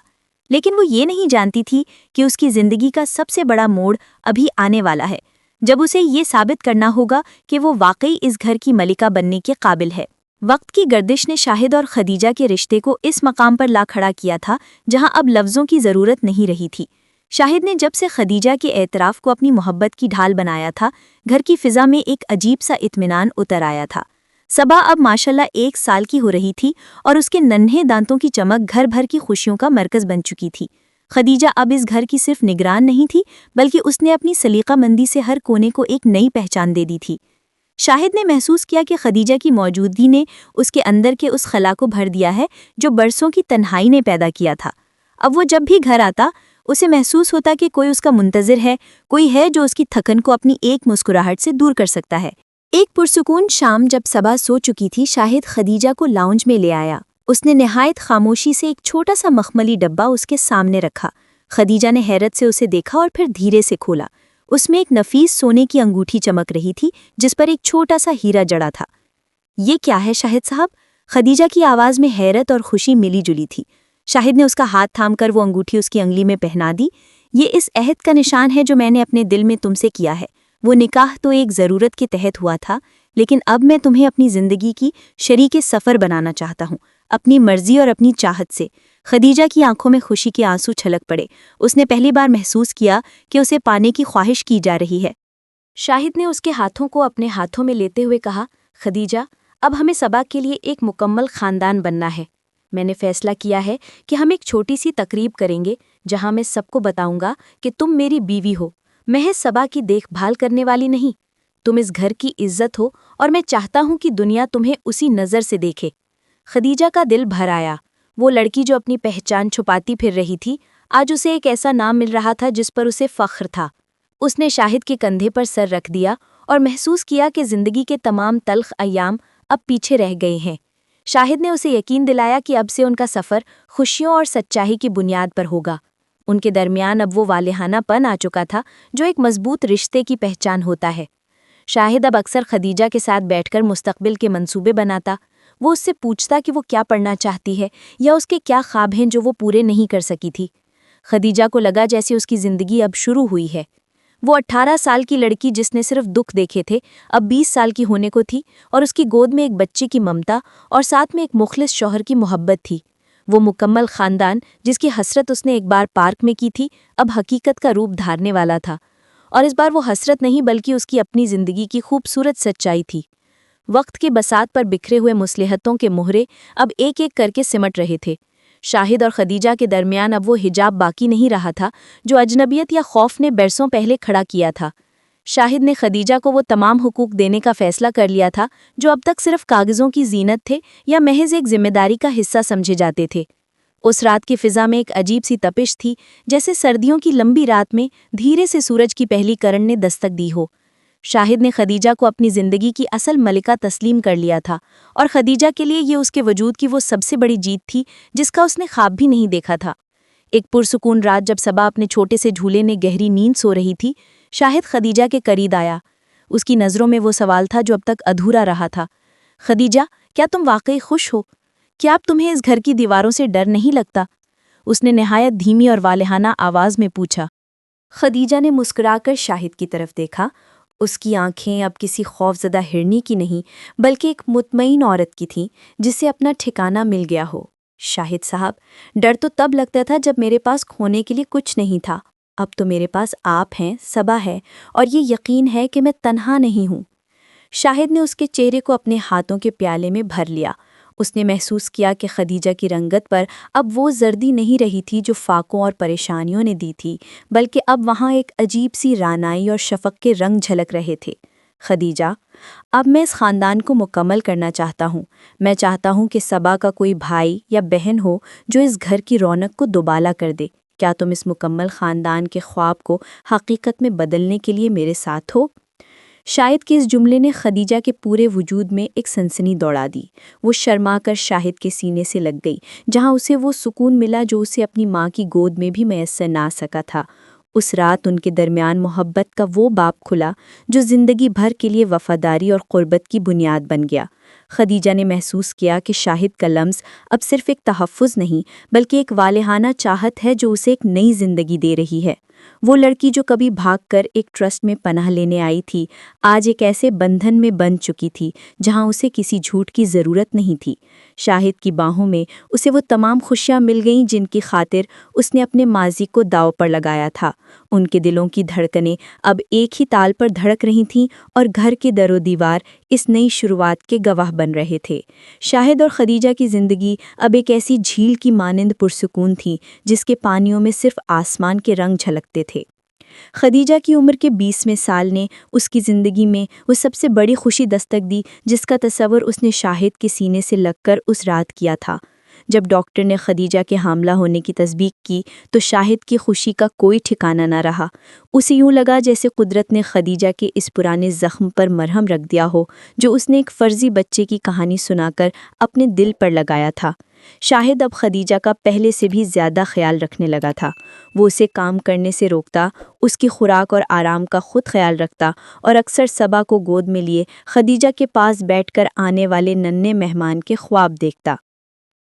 لیکن وہ یہ نہیں جانتی تھی کہ اس کی زندگی کا سب سے بڑا موڑ ابھی آنے والا ہے، جب اسے یہ ثابت کرنا ہوگا کہ وہ واقعی اس گھر کی ملکہ بننے کے قابل ہے۔ وقت کی گردش نے شاہد اور خدیجہ کے رشتے کو اس مقام پر لا کھڑا کیا تھا جہاں اب لفظوں کی ضرورت نہیں رہی تھی۔ شاہد نے جب سے خدیجہ کے اعتراف کو اپنی محبت کی ڈھال بنایا تھا، گھر کی فضا میں ایک عجیب سا اطمینان اتر آیا تھا۔ صبا اب ماشاءاللہ 1 سال کی ہو رہی تھی اور اس کے ننھے دانتوں کی چمک گھر بھر کی خوشیوں کا مرکز بن چکی تھی۔ خدیجہ اب اس گھر کی صرف نگران نہیں تھی بلکہ اس نے اپنی سلیقہ مندی سے ہر کونے کو ایک نئی پہچان دے دی تھی۔ شاہد نے محسوس کیا کہ خدیجہ کی موجودگی نے اس کے اندر کے اس خلا کو بھر دیا ہے جو برسوں کی تنہائی نے پیدا کیا تھا۔ اب وہ جب بھی گھر آتا اسے محسوس ہوتا کہ کوئی اس کا منتظر ہے، کوئی ہے جو اس کی تھکن کو اپنی ایک مسکراہٹ سے دور کر سکتا ہے۔ ایک پرسکون شام جب صبا سو چکی تھی، شاہد خدیجہ کو لاؤنج میں لے آیا۔ اس نے نہایت خاموشی سے ایک چھوٹا سا مخملی ڈبہ اس کے سامنے رکھا۔ خدیجہ نے حیرت سے اسے دیکھا اور پھر دھیرے سے کھولا۔ اس میں ایک نفیس سونے کی انگوٹھی چمک رہی تھی جس پر ایک چھوٹا سا ہیرا جڑا تھا۔ یہ کیا ہے شاہد صاحب؟ خدیجہ کی آواز میں حیرت اور خوشی ملی جلی تھی۔ شاہد نے اس کا ہاتھ تھام کر وہ انگوٹھی اس کی انگلی میں پہنا دی۔ یہ اس عہد کا نشان ہے جو میں نے اپنے دل میں تم سے کیا ہے۔ وہ نکاح تو ایک ضرورت کے تحت ہوا تھا، لیکن اب میں تمہیں اپنی زندگی کی شریک سفر بنانا چاہتا ہوں، اپنی مرضی اور اپنی چاہت سے۔ خدیجہ کی آنکھوں میں خوشی کے آنسو چھلک پڑے۔ اس نے پہلی بار محسوس کیا کہ اسے پانے کی خواہش کی جا رہی ہے۔ شاہد نے اس کے ہاتھوں کو اپنے ہاتھوں میں لیتے ہوئے کہا، خدیجہ، اب ہمیں صبا کے لیے ایک مکمل خاندان بننا ہے۔ میں نے فیصلہ کیا ہے کہ ہم ایک چھوٹی سی تقریب کریں گے جہاں میں سب کو بتاؤں گا کہ تم میری بیوی ہو، محض صبا کی دیکھ بھال کرنے والی نہیں۔ تم اس گھر کی عزت ہو اور میں چاہتا ہوں کہ دنیا تمہیں اسی نظر سے دیکھے۔ خدیجہ کا دل بھر آیا۔ وہ لڑکی جو اپنی پہچان چھپاتی پھر رہی تھی، آج اسے ایک ایسا نام مل رہا تھا جس پر اسے فخر تھا۔ اس نے شاہد کے کندھے پر سر رکھ دیا اور محسوس کیا کہ زندگی کے تمام تلخ ایام اب پیچھے رہ گئے ہیں۔ شاہد نے اسے یقین دلایا کہ اب سے ان کا سفر خوشیوں اور سچائی کی بنیاد پر ہوگا۔ ان کے درمیان اب وہ والہانہ پن آ چکا تھا جو ایک مضبوط رشتے کی پہچان ہوتا ہے۔ شاہد اب اکثر خدیجہ کے ساتھ بیٹھ کر مستقبل کے منصوبے بناتا۔ وہ اس سے پوچھتا کہ وہ کیا پڑھنا چاہتی ہے یا اس کے کیا خواب ہیں جو وہ پورے نہیں کر سکی تھی۔ خدیجہ کو لگا جیسے اس کی زندگی اب شروع ہوئی ہے۔ وہ 18 سال کی لڑکی جس نے صرف دکھ دیکھے تھے، اب 20 سال کی ہونے کو تھی اور اس کی گود میں ایک بچے کی ممتا اور ساتھ میں ایک مخلص شوہر کی محبت تھی۔ وہ مکمل خاندان جس کی حسرت اس نے ایک بار پارک میں کی تھی، اب حقیقت کا روپ دھارنے والا تھا، اور اس بار وہ حسرت نہیں بلکہ اس کی اپنی زندگی کی خوبصورت سچائی تھی۔ وقت کے بساط پر بکھرے ہوئے مصلحتوں کے مہرے اب ایک ایک کر کے سمٹ رہے تھے۔ شاہد اور خدیجہ کے درمیان اب وہ حجاب باقی نہیں رہا تھا جو اجنبیت یا خوف نے برسوں پہلے کھڑا کیا تھا۔ شاہد نے خدیجہ کو وہ تمام حقوق دینے کا فیصلہ کر لیا تھا جو اب تک صرف کاغذوں کی زینت تھے یا محض ایک ذمہ داری کا حصہ سمجھے جاتے تھے۔ اس رات کی فضا میں ایک عجیب سی تپش تھی، جیسے سردیوں کی لمبی رات میں دھیرے سے سورج کی پہلی کرن نے دستک دی ہو۔ شاہد نے خدیجہ کو اپنی زندگی کی اصل ملکہ تسلیم کر لیا تھا، اور خدیجہ کے لیے یہ اس کے وجود کی وہ سب سے بڑی جیت تھی جس کا اس نے خواب بھی نہیں دیکھا تھا۔ ایک پرسکون رات جب صبا اپنے چھوٹے سے جھولے میں گہری نیند سو رہی تھی، شاہد خدیجہ کے قریب آیا۔ اس کی نظروں میں وہ سوال تھا جو اب تک ادھورا رہا تھا، خدیجہ، کیا تم واقعی خوش ہو؟ کیا اب تمہیں اس گھر کی دیواروں سے ڈر نہیں لگتا؟ اس نے نہایت دھیمی اور والہانہ آواز میں پوچھا۔ خدیجہ نے مسکرا کر شاہد کی طرف دیکھا۔ اس کی آنکھیں اب کسی خوفزدہ ہرنی کی نہیں بلکہ ایک مطمئن عورت کی تھیں جسے اپنا ٹھکانہ مل گیا ہو۔ شاہد صاحب، ڈر تو تب لگتا تھا جب میرے پاس کھونے کے لیے کچھ نہیں تھا، اب تو میرے پاس آپ ہیں، صبا ہے، اور یہ یقین ہے کہ میں تنہا نہیں ہوں۔ شاہد نے اس کے چہرے کو اپنے ہاتھوں کے پیالے میں بھر لیا۔ اس نے محسوس کیا کہ خدیجہ کی رنگت پر اب وہ زردی نہیں رہی تھی جو فاقوں اور پریشانیوں نے دی تھی، بلکہ اب وہاں ایک عجیب سی رانائی اور شفق کے رنگ جھلک رہے تھے۔ خدیجہ، اب میں اس خاندان کو مکمل کرنا چاہتا ہوں۔ میں چاہتا ہوں کہ صبا کا کوئی بھائی یا بہن ہو جو اس گھر کی رونق کو دوبالا کر دے۔ کیا تم اس مکمل خاندان کے خواب کو حقیقت میں بدلنے کے لیے میرے ساتھ ہو؟ شاہد کے اس جملے نے خدیجہ کے پورے وجود میں ایک سنسنی دوڑا دی۔ وہ شرما کر شاہد کے سینے سے لگ گئی، جہاں اسے وہ سکون ملا جو اسے اپنی ماں کی گود میں بھی میسر نہ سکا تھا۔ اس رات ان کے درمیان محبت کا وہ باب کھلا جو زندگی بھر کے لیے وفاداری اور قربت کی بنیاد بن گیا۔ خدیجہ نے محسوس کیا کہ شاہد کا لمس اب صرف ایک تحفظ نہیں بلکہ ایک والہانہ چاہت ہے جو اسے ایک نئی زندگی دے رہی ہے۔ وہ لڑکی جو کبھی بھاگ کر ایک ٹرسٹ میں پناہ لینے آئی تھی، آج ایک ایسے بندھن میں بندھ چکی تھی جہاں اسے کسی جھوٹ کی ضرورت نہیں تھی۔ شاہد کی باہوں میں اسے وہ تمام خوشیاں مل گئیں جن کی خاطر اس نے اپنے ماضی کو داؤ پر لگایا تھا۔ ان کے دلوں کی دھڑکنیں اب ایک ہی تال پر دھڑک رہی تھیں اور گھر کے در و دیوار اس نئی شروعات کے گواہ بن رہے تھے۔ شاہد اور خدیجہ کی زندگی اب ایک ایسی جھیل کی مانند پرسکون تھی جس کے پانیوں میں صرف آسمان کے رنگ جھلکتے تھے۔ خدیجہ کی عمر کے 20ویں سال نے اس کی زندگی میں وہ سب سے بڑی خوشی دستک دی جس کا تصور اس نے شاہد کے سینے سے لگ کر اس رات کیا تھا۔ جب ڈاکٹر نے خدیجہ کے حاملہ ہونے کی تصدیق کی تو شاہد کی خوشی کا کوئی ٹھکانہ نہ رہا۔ اسے یوں لگا جیسے قدرت نے خدیجہ کے اس پرانے زخم پر مرہم رکھ دیا ہو جو اس نے ایک فرضی بچے کی کہانی سنا کر اپنے دل پر لگایا تھا۔ شاہد اب خدیجہ کا پہلے سے بھی زیادہ خیال رکھنے لگا تھا۔ وہ اسے کام کرنے سے روکتا، اس کی خوراک اور آرام کا خود خیال رکھتا اور اکثر صبا کو گود میں لیے خدیجہ کے پاس بیٹھ کر آنے والے ننھے مہمان کے خواب دیکھتا۔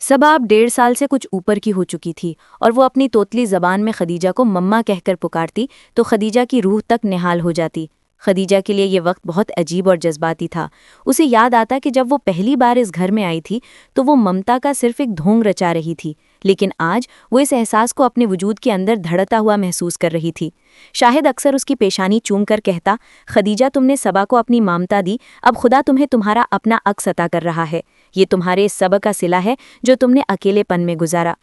صبا اب 1.5 سال سے کچھ اوپر کی ہو چکی تھی اور وہ اپنی توتلی زبان میں خدیجہ کو مما کہہ کر پکارتی تو خدیجہ کی روح تک نہال ہو جاتی۔ خدیجہ کے لیے یہ وقت بہت عجیب اور جذباتی تھا۔ اسے یاد آتا کہ جب وہ پہلی بار اس گھر میں آئی تھی تو وہ ممتا کا صرف ایک ڈھونگ رچا رہی تھی، لیکن آج وہ اس احساس کو اپنے وجود کے اندر دھڑتا ہوا محسوس کر رہی تھی۔ شاہد اکثر اس کی پیشانی چوم کر کہتا، خدیجہ تم نے صبا کو اپنی مامتا دی، اب خدا تمہیں تمہارا اپنا عکس عطا کر رہا ہے، یہ تمہارے اس صبر کا صلہ ہے جو تم نے اکیلے پن میں گزارا۔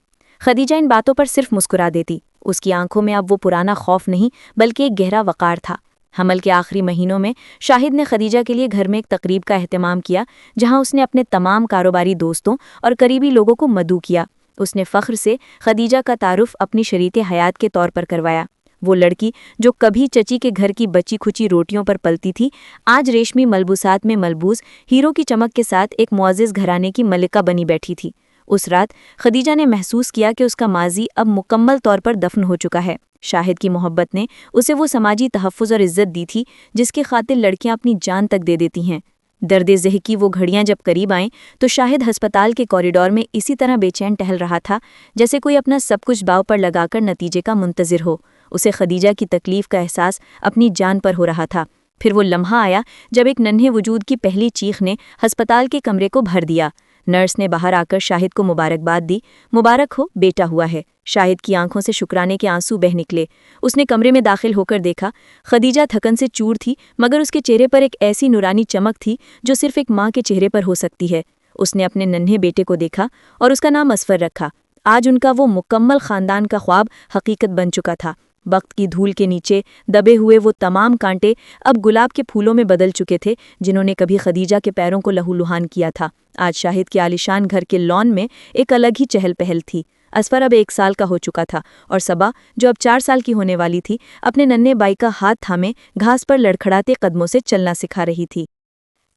خدیجہ ان باتوں پر صرف مسکرا دیتی۔ اس کی آنکھوں میں اب وہ پرانا خوف نہیں بلکہ ایک گہرا وقار تھا۔ حمل کے آخری مہینوں میں شاہد نے خدیجہ کے لیے گھر میں ایک تقریب کا اہتمام کیا جہاں اس نے اپنے تمام کاروباری دوستوں اور قریبی لوگوں کو مدعو کیا۔ اس نے فخر سے خدیجہ کا تعارف اپنی شریک حیات کے طور پر کروایا۔ وہ لڑکی جو کبھی چچی کے گھر کی بچی کھچی روٹیوں پر پلتی تھی، آج ریشمی ملبوسات میں ملبوس ہیروں کی چمک کے ساتھ ایک معزز گھرانے کی ملکہ بنی بیٹھی تھی۔ اس رات خدیجہ نے محسوس کیا کہ اس کا ماضی اب مکمل طور پر دفن ہو چکا ہے۔ شاہد کی محبت نے اسے وہ سماجی تحفظ اور عزت دی تھی جس کی خاطر لڑکیاں اپنی جان تک دے دیتی ہیں۔ درد ذہ کی وہ گھڑیاں جب قریب آئیں تو شاہد ہسپتال کے کوریڈور میں اسی طرح بے چین ٹہل رہا تھا جیسے کوئی اپنا سب کچھ داؤ پر لگا کر نتیجے کا منتظر ہو۔ اسے خدیجہ کی تکلیف کا احساس اپنی جان پر ہو رہا تھا۔ پھر وہ لمحہ آیا جب ایک ننھے وجود کی پہلی چیخ نے ہسپتال کے کمرے کو بھر دیا۔ نرس نے باہر آ کر شاہد کو مبارکباد دی۔ مبارک ہو، بیٹا ہوا ہے۔ شاہد کی آنکھوں سے شکرانے کے آنسو بہہ نکلے۔ اس نے کمرے میں داخل ہو کر دیکھا، خدیجہ تھکن سے چور تھی مگر اس کے چہرے پر ایک ایسی نورانی چمک تھی جو صرف ایک ماں کے چہرے پر ہو سکتی ہے۔ اس نے اپنے ننھے بیٹے کو دیکھا اور اس کا نام اصفر رکھا۔ آج ان کا وہ مکمل خاندان کا خواب حقیقت بن چکا تھا۔ وقت کی دھول کے نیچے دبے ہوئے وہ تمام کانٹے اب گلاب کے پھولوں میں بدل چکے تھے جنہوں نے کبھی خدیجہ کے پیروں کو لہولہان کیا تھا۔ آج شاہد کے عالیشان گھر کے لان میں ایک الگ ہی چہل پہل تھی۔ اصفر اب 1 سال کا ہو چکا تھا اور صبا جو اب 4 سال کی ہونے والی تھی اپنے ننھے بھائی کا ہاتھ تھامے گھاس پر لڑکھڑاتے قدموں سے چلنا سکھا رہی تھی۔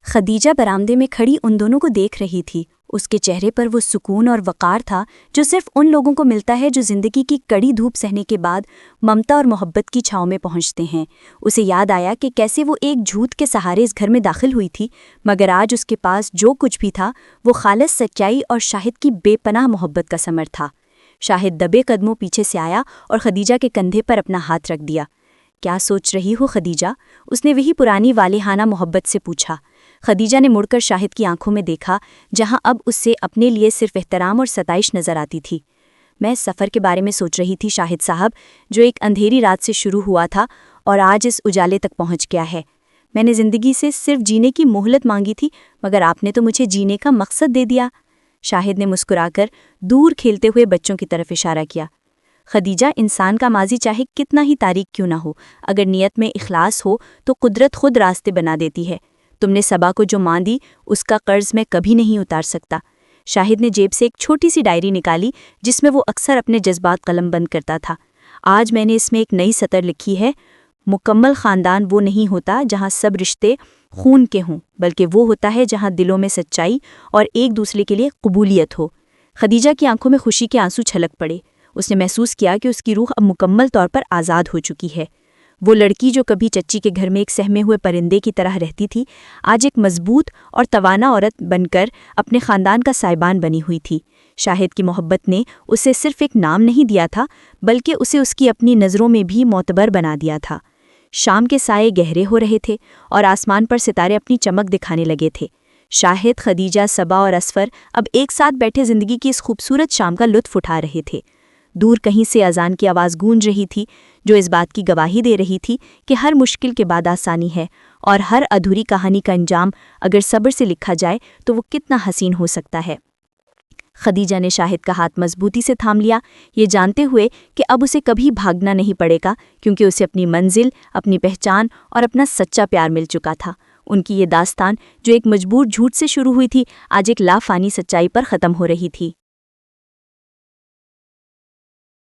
خدیجہ برآمدے میں کھڑی ان دونوں کو دیکھ رہی تھی۔ اس کے چہرے پر وہ سکون اور وقار تھا جو صرف ان لوگوں کو ملتا ہے جو زندگی کی کڑی دھوپ سہنے کے بعد ممتا اور محبت کی چھاؤں میں پہنچتے ہیں۔ اسے یاد آیا کہ کیسے وہ ایک جھوٹ کے سہارے اس گھر میں داخل ہوئی تھی، مگر آج اس کے پاس جو کچھ بھی تھا وہ خالص سچائی اور شاہد کی بے پناہ محبت کا ثمر تھا۔ شاہد دبے قدموں پیچھے سے آیا اور خدیجہ کے کندھے پر اپنا ہاتھ رکھ دیا۔ کیا سوچ رہی ہو خدیجہ؟ اس نے وہی پرانی والہانہ محبت سے پوچھا۔ خدیجہ نے مڑ کر شاہد کی آنکھوں میں دیکھا جہاں اب اس سے اپنے لیے صرف احترام اور ستائش نظر آتی تھی۔ میں سفر کے بارے میں سوچ رہی تھی شاہد صاحب، جو ایک اندھیری رات سے شروع ہوا تھا اور آج اس اجالے تک پہنچ گیا ہے۔ میں نے زندگی سے صرف جینے کی مہلت مانگی تھی مگر آپ نے تو مجھے جینے کا مقصد دے دیا۔ شاہد نے مسکرا کر دور کھیلتے ہوئے بچوں کی طرف اشارہ کیا۔ خدیجہ، انسان کا ماضی چاہے کتنا ہی تاریک کیوں نہ ہو، اگر نیت میں اخلاص ہو تو قدرت خود راستے بنا دیتی ہے۔ تم نے صبا کو جو مان دی اس کا قرض میں کبھی نہیں اتار سکتا۔ شاہد نے جیب سے ایک چھوٹی سی ڈائری نکالی جس میں وہ اکثر اپنے جذبات قلم بند کرتا تھا۔ آج میں نے اس میں ایک نئی سطر لکھی ہے، مکمل خاندان وہ نہیں ہوتا جہاں سب رشتے خون کے ہوں، بلکہ وہ ہوتا ہے جہاں دلوں میں سچائی اور ایک دوسرے کے لیے قبولیت ہو۔ خدیجہ کی آنکھوں میں خوشی کے آنسو چھلک پڑے۔ اس نے محسوس کیا کہ اس کی روح اب مکمل طور پر آزاد ہو چکی ہے۔ وہ لڑکی جو کبھی چچی کے گھر میں ایک سہمے ہوئے پرندے کی طرح رہتی تھی، آج ایک مضبوط اور توانا عورت بن کر اپنے خاندان کا سائبان بنی ہوئی تھی۔ شاہد کی محبت نے اسے صرف ایک نام نہیں دیا تھا بلکہ اسے اس کی اپنی نظروں میں بھی معتبر بنا دیا تھا۔ شام کے سائے گہرے ہو رہے تھے اور آسمان پر ستارے اپنی چمک دکھانے لگے تھے۔ شاہد، خدیجہ، صبا اور اصفر اب ایک ساتھ بیٹھے زندگی کی اس خوبصورت شام کا لطف اٹھا رہے تھے۔ دور کہیں سے اذان کی آواز گونج رہی تھی جو اس بات کی گواہی دے رہی تھی کہ ہر مشکل کے بعد آسانی ہے اور ہر ادھوری کہانی کا انجام اگر صبر سے لکھا جائے تو وہ کتنا حسین ہو سکتا ہے۔ خدیجہ نے شاہد کا ہاتھ مضبوطی سے تھام لیا، یہ جانتے ہوئے کہ اب اسے کبھی بھاگنا نہیں پڑے گا کیونکہ اسے اپنی منزل، اپنی پہچان اور اپنا سچا پیار مل چکا تھا۔ ان کی یہ داستان جو ایک مجبور جھوٹ سے شروع ہوئی تھی آج ایک لافانی سچائی پر ختم ہو رہی تھی۔